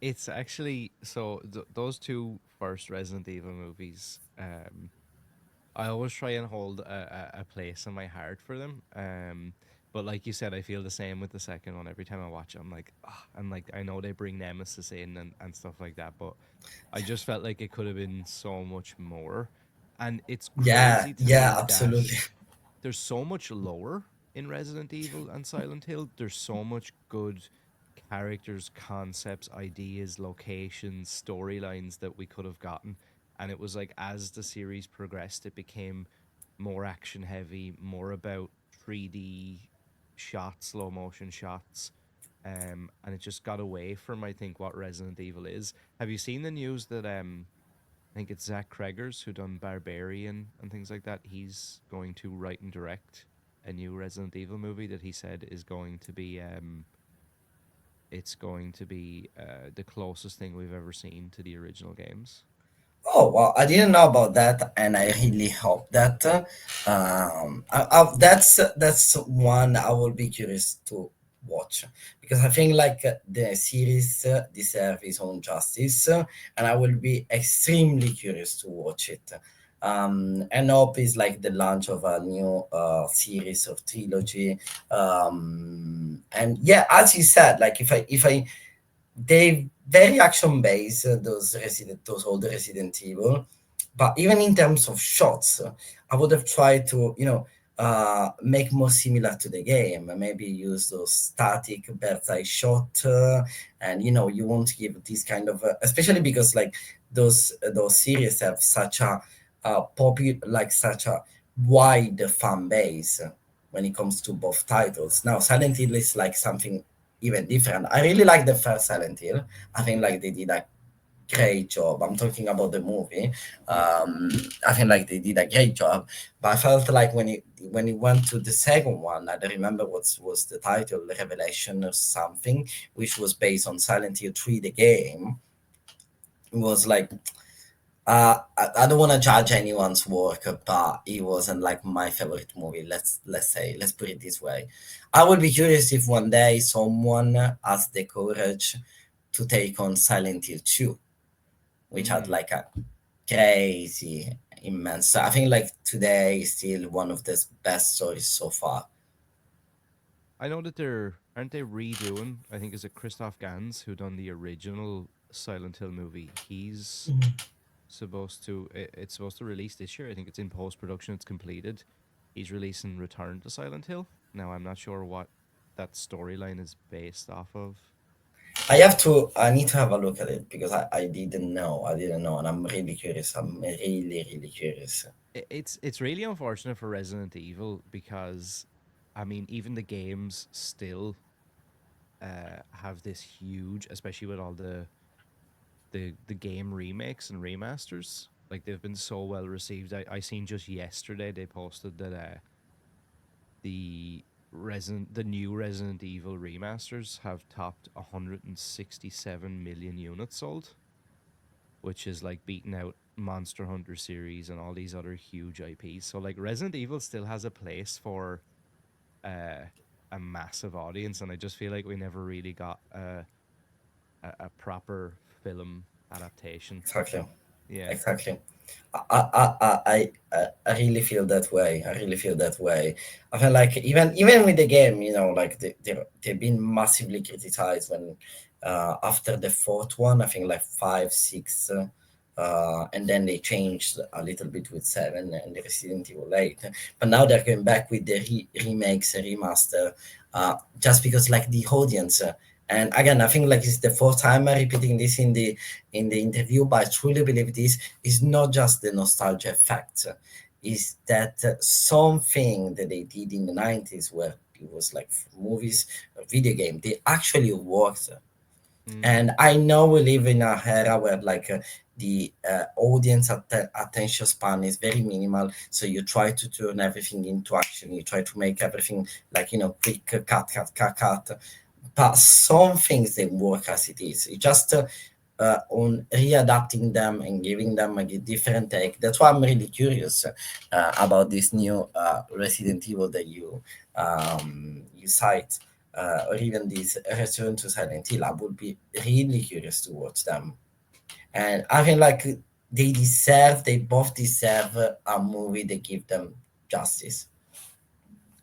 It's actually so those two first Resident Evil movies. I always try and hold a place in my heart for them. But like you said, I feel the same with the second one. Every time I watch it, I'm like, ah, and like I know they bring Nemesis in and stuff like that, but I just felt like it could have been so much more. And it's Yeah, crazy to yeah, me that absolutely. there's so much lore in Resident Evil and Silent Hill. There's so much good characters, concepts, ideas, locations, storylines that we could have gotten. And it was like as the series progressed, it became more action heavy, more about 3D shots, slow motion shots. And it just got away from I think what Resident Evil is. Have you seen the news that I think it's Zach Cregger's who done Barbarian and things like that. He's going to write and direct a new Resident Evil movie that he said is going to be it's going to be the closest thing we've ever seen to the original games. Oh well, I didn't know about that, and I really hope that that's one I will be curious to watch, because I think like the series deserve its own justice, and I will be extremely curious to watch it. And hope is like the launch of a new series of trilogy. And yeah, as you said, like if I they very action based, those older Resident Evil, but even in terms of shots, I would have tried to make more similar to the game. Maybe use those static bird's eye shot, and you won't give this kind of especially because like those series have such a like such a wide fan base when it comes to both titles. Now Silent Hill is like something even different. I really like the first Silent Hill. I think like they did a great job. I'm talking about the movie. Yeah. I think like they did a great job. But I felt like when it went to the second one, I don't remember what was the title, Revelation or something, which was based on Silent Hill 3, the game. It was like I don't want to judge anyone's work, but it wasn't like my favorite movie. Let's put it this way. I would be curious if one day someone has the courage to take on Silent Hill 2, which had Mm. like a crazy immense. I think like today is still one of the best stories so far. I know that they're aren't they redoing? I think is it Christoph Gans who done the original Silent Hill movie. He's it's supposed to release this year. I think it's in post production. It's completed. He's releasing Return to Silent Hill. Now I'm not sure what that storyline is based off of. I need to have a look at it because I didn't know, and I'm really curious. I'm really, really curious. It's really unfortunate for Resident Evil because I mean even the games still have this huge, especially with all the game remakes and remasters. Like they've been so well received. I seen just yesterday they posted that the the new Resident Evil remasters have topped 167 million units sold, which is like beating out Monster Hunter series and all these other huge IPs. So like Resident Evil still has a place for uh, a massive audience, and I just feel like we never really got a proper film adaptation. Exactly. Yeah. Exactly. I really feel that way. I really feel that way. I feel like even with the game, like they've been massively criticized when after the fourth one, I think like five, six, and then they changed a little bit with seven and the Resident Evil 8. But now they're going back with the remakes, remaster, just because like the audience. And again, I think like it's the fourth time I'm repeating this in the interview, but I truly believe this is not just the nostalgia effect. Is that something that they did in the 90s where it was like movies, a video game, they actually worked. Mm. And I know we live in a era where like the audience attention span is very minimal, so you try to turn everything into action, you try to make everything like quick cut, but some things they work as it is. It just on readapting them and giving them a different take. That's why I'm really curious about this new Resident Evil that you cite, or even this Return to Silent Hill. I would be really curious to watch them, and I feel like they both deserve a movie that give them justice.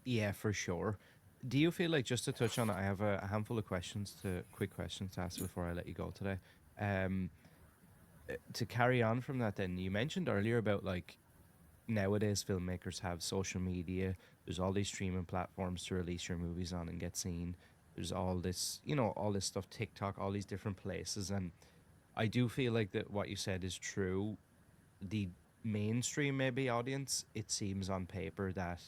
Yeah, for sure. Do you feel like, just to touch on it, I have a handful of quick questions to ask before I let you go today. Um, to carry on from that, then you mentioned earlier about like nowadays filmmakers have social media. There's all these streaming platforms to release your movies on and get seen. There's all this, all this stuff, TikTok, all these different places, and I do feel like that what you said is true. The mainstream maybe audience, it seems on paper that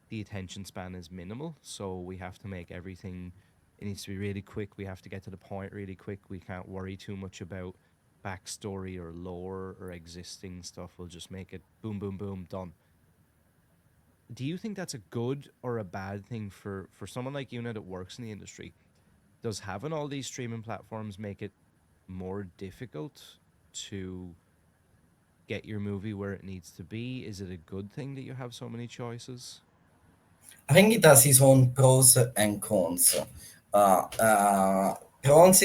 the attention span is minimal, so we have to make everything, it needs to be really quick, we have to get to the point really quick, we can't worry too much about backstory or lore or existing stuff, we'll just make it boom boom boom done. Do you think that's a good or a bad thing for someone like you now that works in the industry? Does having all these streaming platforms make it more difficult to get your movie where it needs to be? Is it a good thing that you have so many choices? I think it has its own pros and cons. Pros,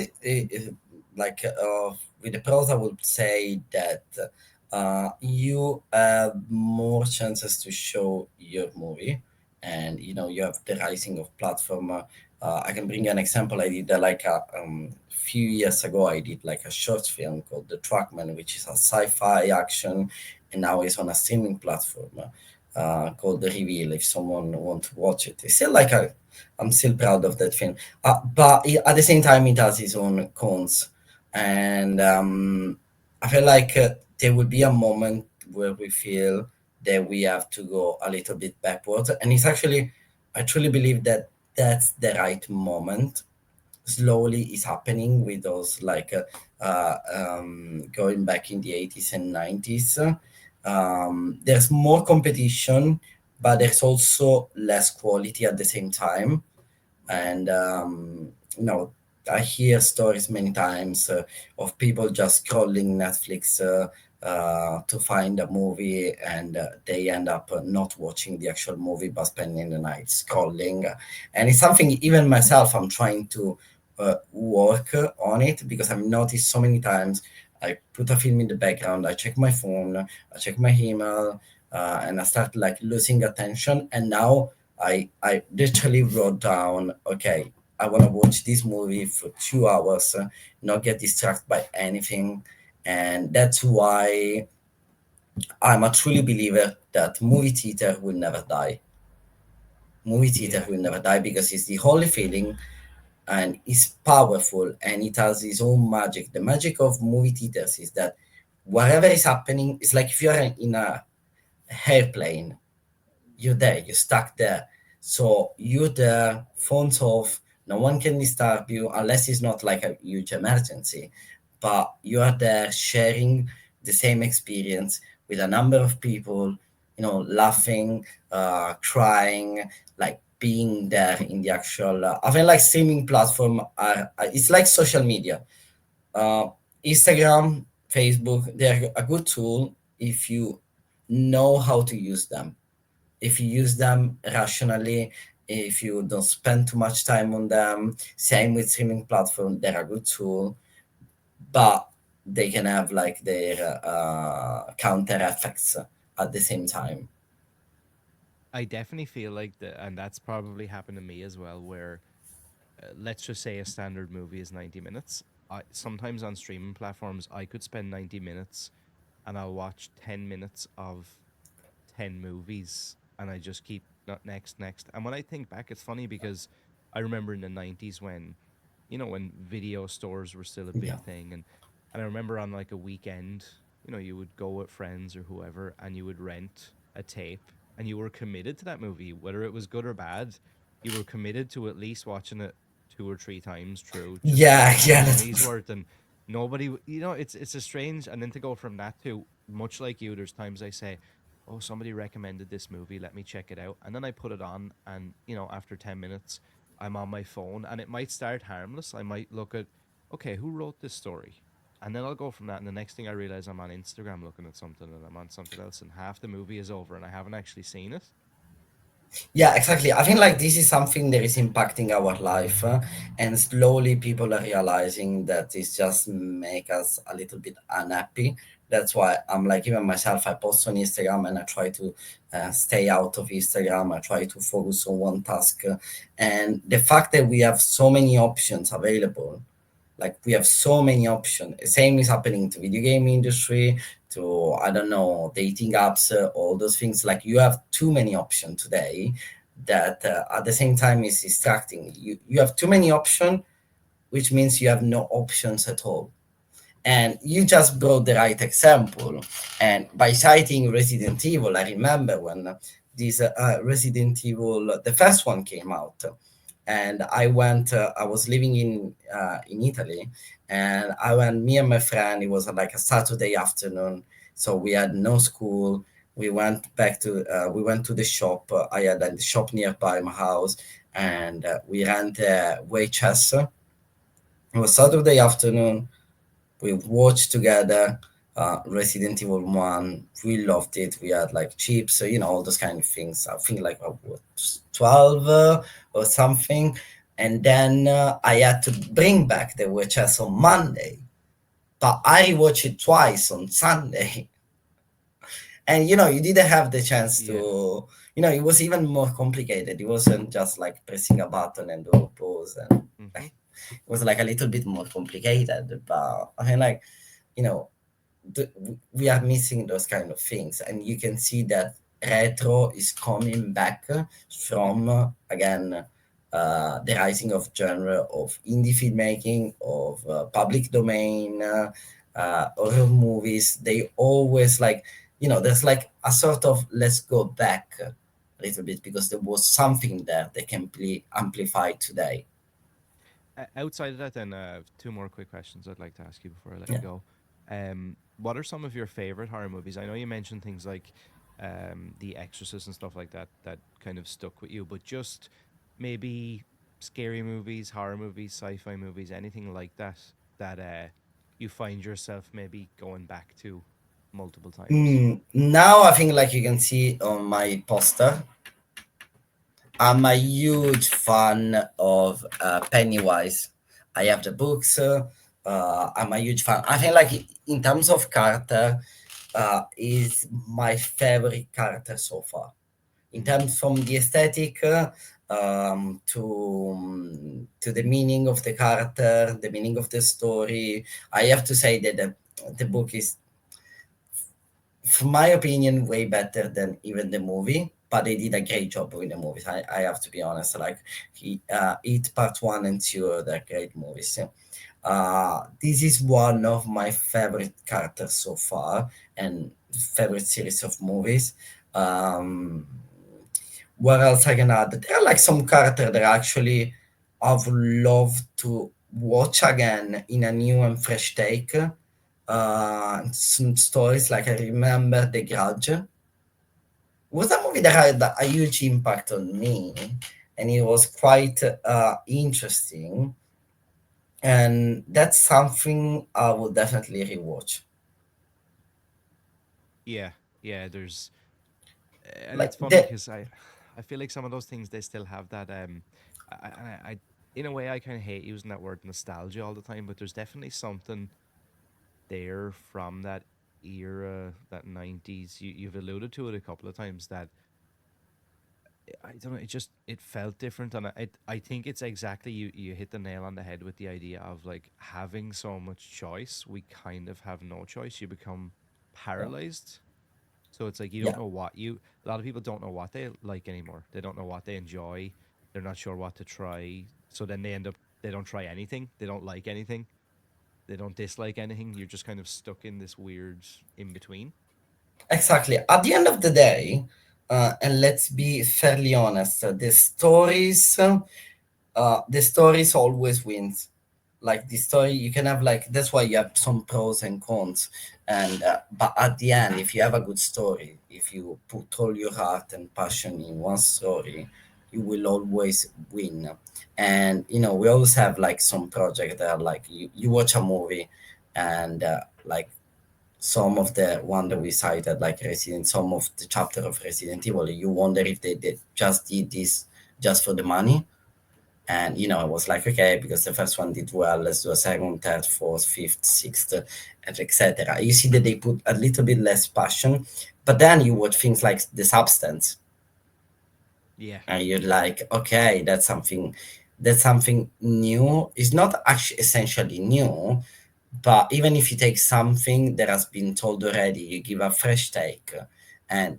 like with the pros, I would say that you have more chances to show your movie, and you have the rising of platform. I can bring you an example. I did like a few years ago. I did like a short film called The Trackman, which is a sci-fi action, and now it's on a streaming platform called The Reveal. If someone want to watch it, it's still like I'm still proud of that film. But at the same time, it has its own cons, and I feel like there will be a moment where we feel that we have to go a little bit backwards, and it's actually, I truly believe that that's the right moment. Slowly is happening with those like going back in the 80s and 90s. There's more competition, but there's also less quality at the same time. And I hear stories many times of people just scrolling Netflix to find a movie, and they end up not watching the actual movie but spending the night scrolling. And it's something even myself I'm trying to work on it, because I've noticed so many times I put a film in the background, I check my phone, I check my email, and I start like losing attention. And now I literally wrote down, okay, I want to watch this movie for 2 hours, not get distracted by anything. And that's why I'm a truly believer that movie theater will never die. Movie theater Yeah. will never die because it's the only feeling, and it's powerful, and it has its own magic. The magic of movie theaters is that whatever is happening, it's like if you're in a airplane, you're there, you're stuck there. So you're there, phones off, no one can disturb you unless it's not like a huge emergency. But you are there sharing the same experience with a number of people, laughing, crying, like being there in the actual. I feel like streaming platform are it's like social media. Uh, Instagram, Facebook, they're a good tool if you know how to use them. If you use them rationally, if you don't spend too much time on them. Same with streaming platform, they're a good tool, but they can have like their counter effects at the same time. I definitely feel like the, and that's probably happened to me as well, where let's just say a standard movie is 90 minutes. Sometimes on streaming platforms, I could spend 90 minutes and I'll watch 10 minutes of 10 movies and I just keep not next, next. And when I think back, it's funny because I remember in the 90s when, when video stores were still a Yeah. big thing. And I remember on like a weekend, you would go with friends or whoever and you would rent a tape and you were committed to that movie, whether it was good or bad. You were committed to at least watching it two or three times through just to Yeah, get your yeah, money's worth. And nobody, it's a strange. And then to go from that to much like you, there's times I say, oh, somebody recommended this movie, let me check it out. And then I put it on, and after 10 minutes, I'm on my phone, and it might start harmless. I might look at, okay, who wrote this story? And then I'll go from that, and the next thing I realize, I'm on Instagram looking at something, and I'm on something else, and half the movie is over, and I haven't actually seen it. yeah, exactly. I think like this is something that is impacting our life, and slowly people are realizing that it's just make us a little bit unhappy. That's why I'm like, even myself, I post on Instagram and I try to stay out of Instagram. I try to focus on one task, and the fact that we have so many options available, like we have so many options. Same is happening to video game industry, to I don't know, dating apps, all those things. Like you have too many options today that at the same time is distracting. You have too many options, which means you have no options at all. And you just brought the right example. And by citing Resident Evil, I remember when this Resident Evil, the first one came out, and I went. I was living in Italy, and I went. Me and my friend. It was like a Saturday afternoon, so we had no school. We went to the shop. I had a shop nearby my house, and we rented VHS. It was Saturday afternoon. We watched together Resident Evil 1. We loved it. We had like chips, all those kind of things. I think like 12 or something. And then I had to bring back the VHS on Monday, but I rewatched it twice on Sunday. And you didn't have the chance Yeah. to, it was even more complicated. It wasn't just like pressing a button and do a pause, and Mm-hmm. it was like a little bit more complicated. But I mean, like, you know, we are missing those kind of things, and you can see that retro is coming back from again the rising of genre of indie filmmaking, of public domain, horror movies. They always like, there's like a sort of let's go back a little bit because there was something there that can be amplified today. Outside of that, then, two more quick questions I'd like to ask you before I let you Yeah. go. What are some of your favorite horror movies? I know you mentioned things like The Exorcist and stuff like that that kind of stuck with you, but just maybe scary movies, horror movies, sci-fi movies, anything like that that you find yourself maybe going back to multiple times. Now I think like you can see on my poster, I'm a huge fan of Pennywise. I have the books. I'm a huge fan. I think like in terms of character, is my favorite character so far. In Mm. terms from the aesthetic to the meaning of the character, the meaning of the story, I have to say that the book is, from my opinion, way better than even the movie. But they did a great job with the movies. I have to be honest. Like it part one and two are the great movies. Yeah. This is one of my favorite characters so far and favorite series of movies. Um, what else I can add? There are like some characters that actually I've loved to watch again in a new and fresh take. Some stories like I remember The Grudge was a movie that had a huge impact on me, and it was quite interesting. And that's something I will definitely rewatch. Yeah, yeah. There's and Like it's funny the because I feel like some of those things they still have that I in a way I kind of hate using that word nostalgia all the time, but there's definitely something there from that era, that 90s. You've alluded to it a couple of times that I don't know, it just it felt different, and I think it's exactly you hit the nail on the head with the idea of like having so much choice, we kind of have no choice. You become paralyzed. So it's like you don't yeah, know what you a lot of people don't know what they like anymore. They don't know what they enjoy. They're not sure what to try. So then they end up they don't try anything. They don't like anything. They don't dislike anything. You're just kind of stuck in this weird in between. exactly. At the end of the day, and let's be fairly honest, the stories always wins. Like the story, you can have like that's why you have some pros and cons, and but at the end, if you have a good story, if you put all your heart and passion in one story, you will always win. And we always have like some project that are like you watch a movie, and like some of the one that we cited, like Resident, some of the chapter of Resident Evil, you wonder if they just did this just for the money. And I was like, okay, because the first one did well, let's do a second, third, fourth, fifth, sixth, and etc. You see that they put a little bit less passion, but then you watch things like The Substance, Yeah. and you're like, okay, that's something new. It's not actually essentially new, but even if you take something that has been told already, you give a fresh take, and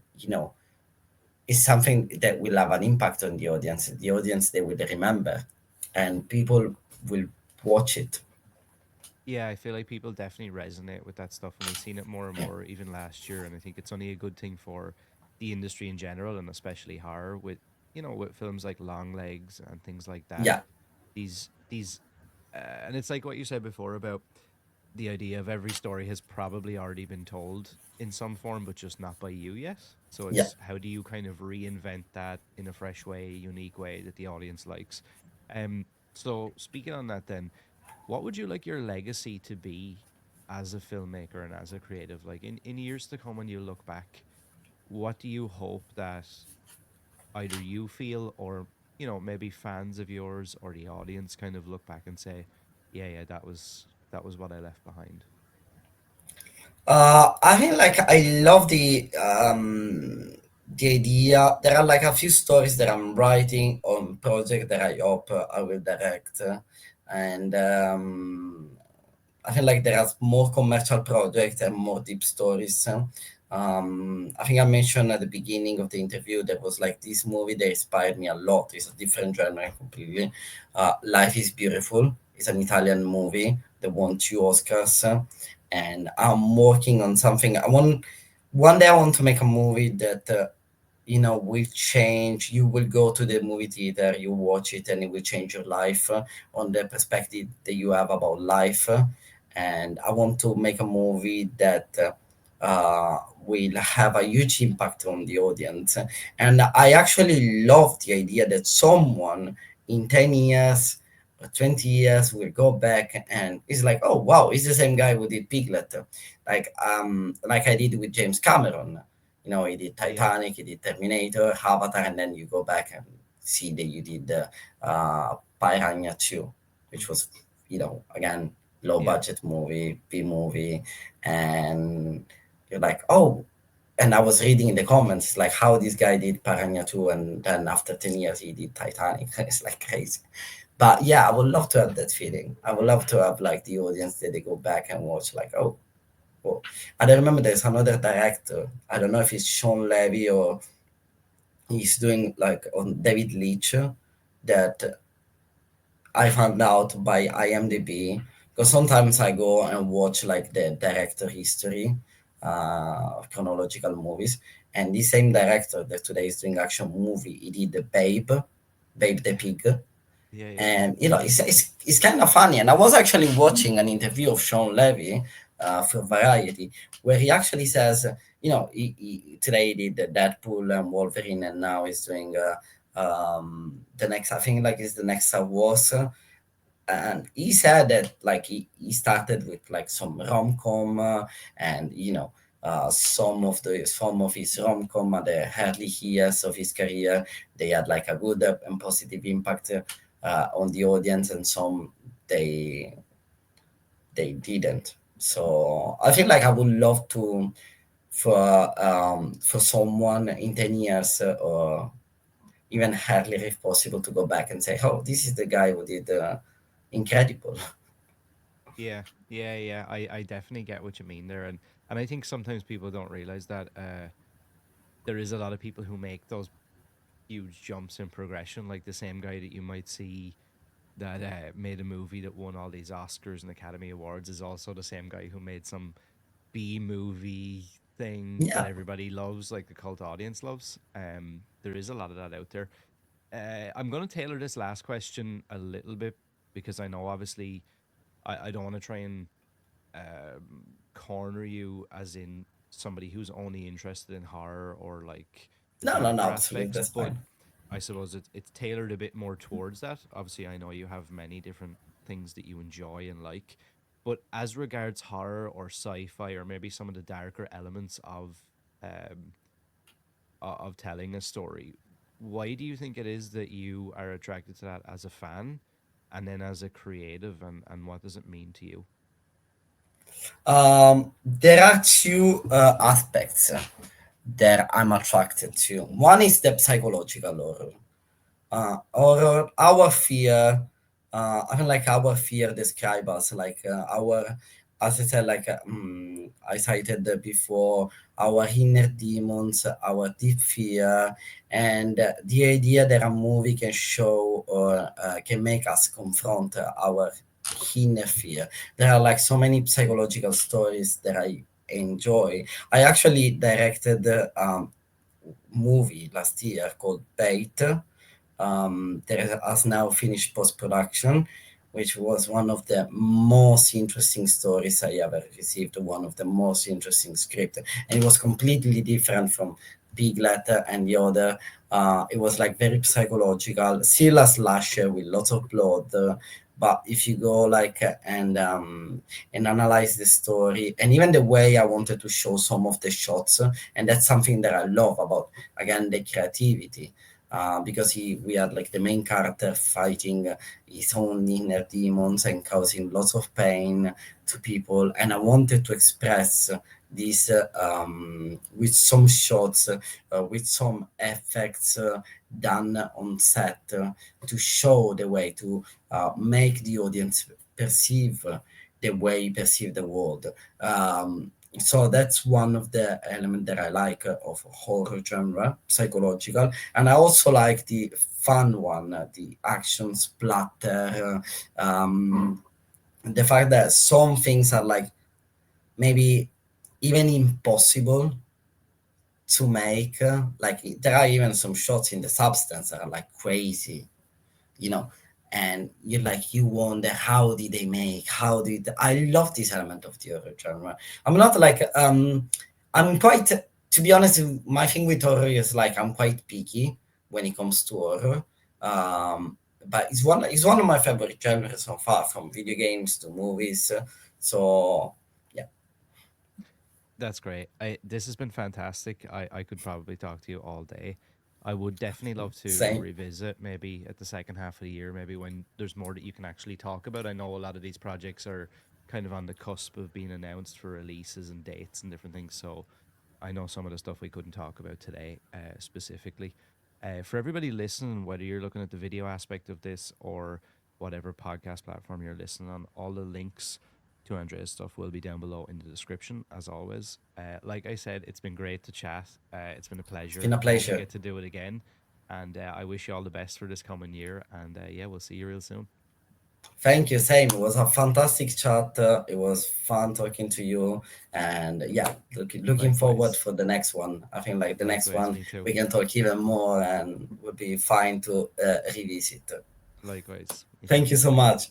it's something that will have an impact on the audience. The audience they will remember, and people will watch it. Yeah, I feel like people definitely resonate with that stuff, and we've seen it more and Yeah, more even last year. And I think it's only a good thing for the industry in general, and especially horror with with films like Long Legs and things like that. yeah, These, and it's like what you said before about the idea of every story has probably already been told in some form, but just not by you yet. So yeah. it's how do you kind of reinvent that in a fresh way, unique way that the audience likes. So speaking on that, then what would you like your legacy to be as a filmmaker and as a creative? Like in years to come when you look back, what do you hope that either you feel or, maybe fans of yours or the audience kind of look back and say, yeah, yeah, that was what I left behind. I think like I love the idea. There are like a few stories that I'm writing on project that I hope I will direct, and I feel like there are more commercial projects and more deep stories. I think I mentioned at the beginning of the interview there was like this movie that inspired me a lot. It's a different genre completely. Life is Beautiful. It's an Italian movie that won 2 Oscars, and I'm working on something. I want one day I want to make a movie that will change. You will go to the movie theater, you watch it, and it will change your life on the perspective that you have about life. And I want to make a movie that will have a huge impact on the audience. And I actually love the idea that someone in 10 years or 20 years will go back and it's like, oh wow, it's the same guy who did Piglet. Like I did with James Cameron. He did Yeah. Titanic, he did Terminator, Avatar, and then you go back and see that you did Piranha 2, which was, again, low Yeah. budget movie, B movie, and you're like, oh. And I was reading in the comments like how this guy did Piranha 2, and then after 10 years he did Titanic. It's like crazy. But yeah, I would love to have that feeling. I would love to have like the audience that they go back and watch like, oh, well, and I remember there's another director. I don't know if it's Sean Levy or he's doing like on David Leitch that I found out by IMDb because sometimes I go and watch like the director history, chronological movies, and the same director that today is doing action movie, he did the Babe the Pig, Yeah. Yeah. and it's kind of funny. And I was actually watching an interview of Sean Levy for Variety, where he actually says, today he did the Deadpool and Wolverine, and now he's doing The next, I think, like is the next Star Wars. And he said that like he started with like some rom-com, and some of his rom-com at the early years of his career, they had like a good and positive impact on the audience, and some they they didn't. So I feel like I would love to for someone in 10 years, or even earlier if possible, to go back and say, oh, this is the guy who did incredible. Yeah, yeah, yeah. I definitely get what you mean there, and I think sometimes people don't realize that there is a lot of people who make those huge jumps in progression, like the same guy that you might see that made a movie that won all these Oscars and Academy Awards is also the same guy who made some B movie thing that Yeah. everybody loves, like the cult audience loves. There is a lot of that out there. I'm going to tailor this last question a little bit because I know obviously I don't want to try and corner you as in somebody who's only interested in horror or like the No, no, no, darker absolutely, aspects, that's but fine. I suppose it's tailored a bit more towards that. Obviously, I know you have many different things that you enjoy and like, but as regards horror or sci-fi or maybe some of the darker elements um of telling a story, why do you think it is that you are attracted to that as a fan and then as a creative, and what does it mean to you? There are two aspects that I'm attracted to. One is the psychological horror. Horror, our fear, I mean, like our fear describe us like our, as I said, like I cited before, our inner demons, our deep fear, and the idea that a movie can show or can make us confront our inner fear. There are like so many psychological stories that I enjoy. I actually directed movie last year called Bait, that has now finished post production, which was one of the most interesting stories I ever received, one of the most interesting script, and it was completely different from Piglet and the other. It was like very psychological, still a slasher with lots of blood. But if you go like and analyze the story and even the way I wanted to show some of the shots, and that's something that I love about, again, the creativity, because we had like the main character fighting his own inner demons and causing lots of pain to people, and I wanted to express this with some shots, with some effects done on set, to show the way to make the audience perceive the way he perceive the world. So that's one of the elements that I like of horror genre, psychological, and I also like the fun one, the action splatter, the fact that some things are like maybe even impossible to make. Like there are even some shots in the substance that are like crazy, you know, and you wonder how did they make, how did I love this element of the horror genre. I'm not like I'm quite, to be honest, my thing with horror is like I'm quite picky when it comes to horror. But it's one of my favorite genres so far, from video games to movies. So yeah. That's great. This has been fantastic. I could probably talk to you all day. I would definitely love to Same. revisit maybe at the second half of the year, maybe when there's more that you can actually talk about. I know a lot of these projects are kind of on the cusp of being announced for releases and dates and different things. So I know some of the stuff we couldn't talk about today specifically. For everybody listening, whether you're looking at the video aspect of this or whatever podcast platform you're listening on, all the links to Andrea's stuff will be down below in the description, as always. Like I said, it's been great to chat. It's been a It's been pleasure. a I hope we pleasure. get to do it again. And I wish you all the best for this coming year. And yeah, we'll see you real soon. Thank you, same. It was a fantastic chat. It was fun talking to you, and yeah, looking forward Likewise. for the next one. I think like the next Likewise, one me too. we can talk even more, and would be fine to revisit. Likewise, me too. Thank you so much.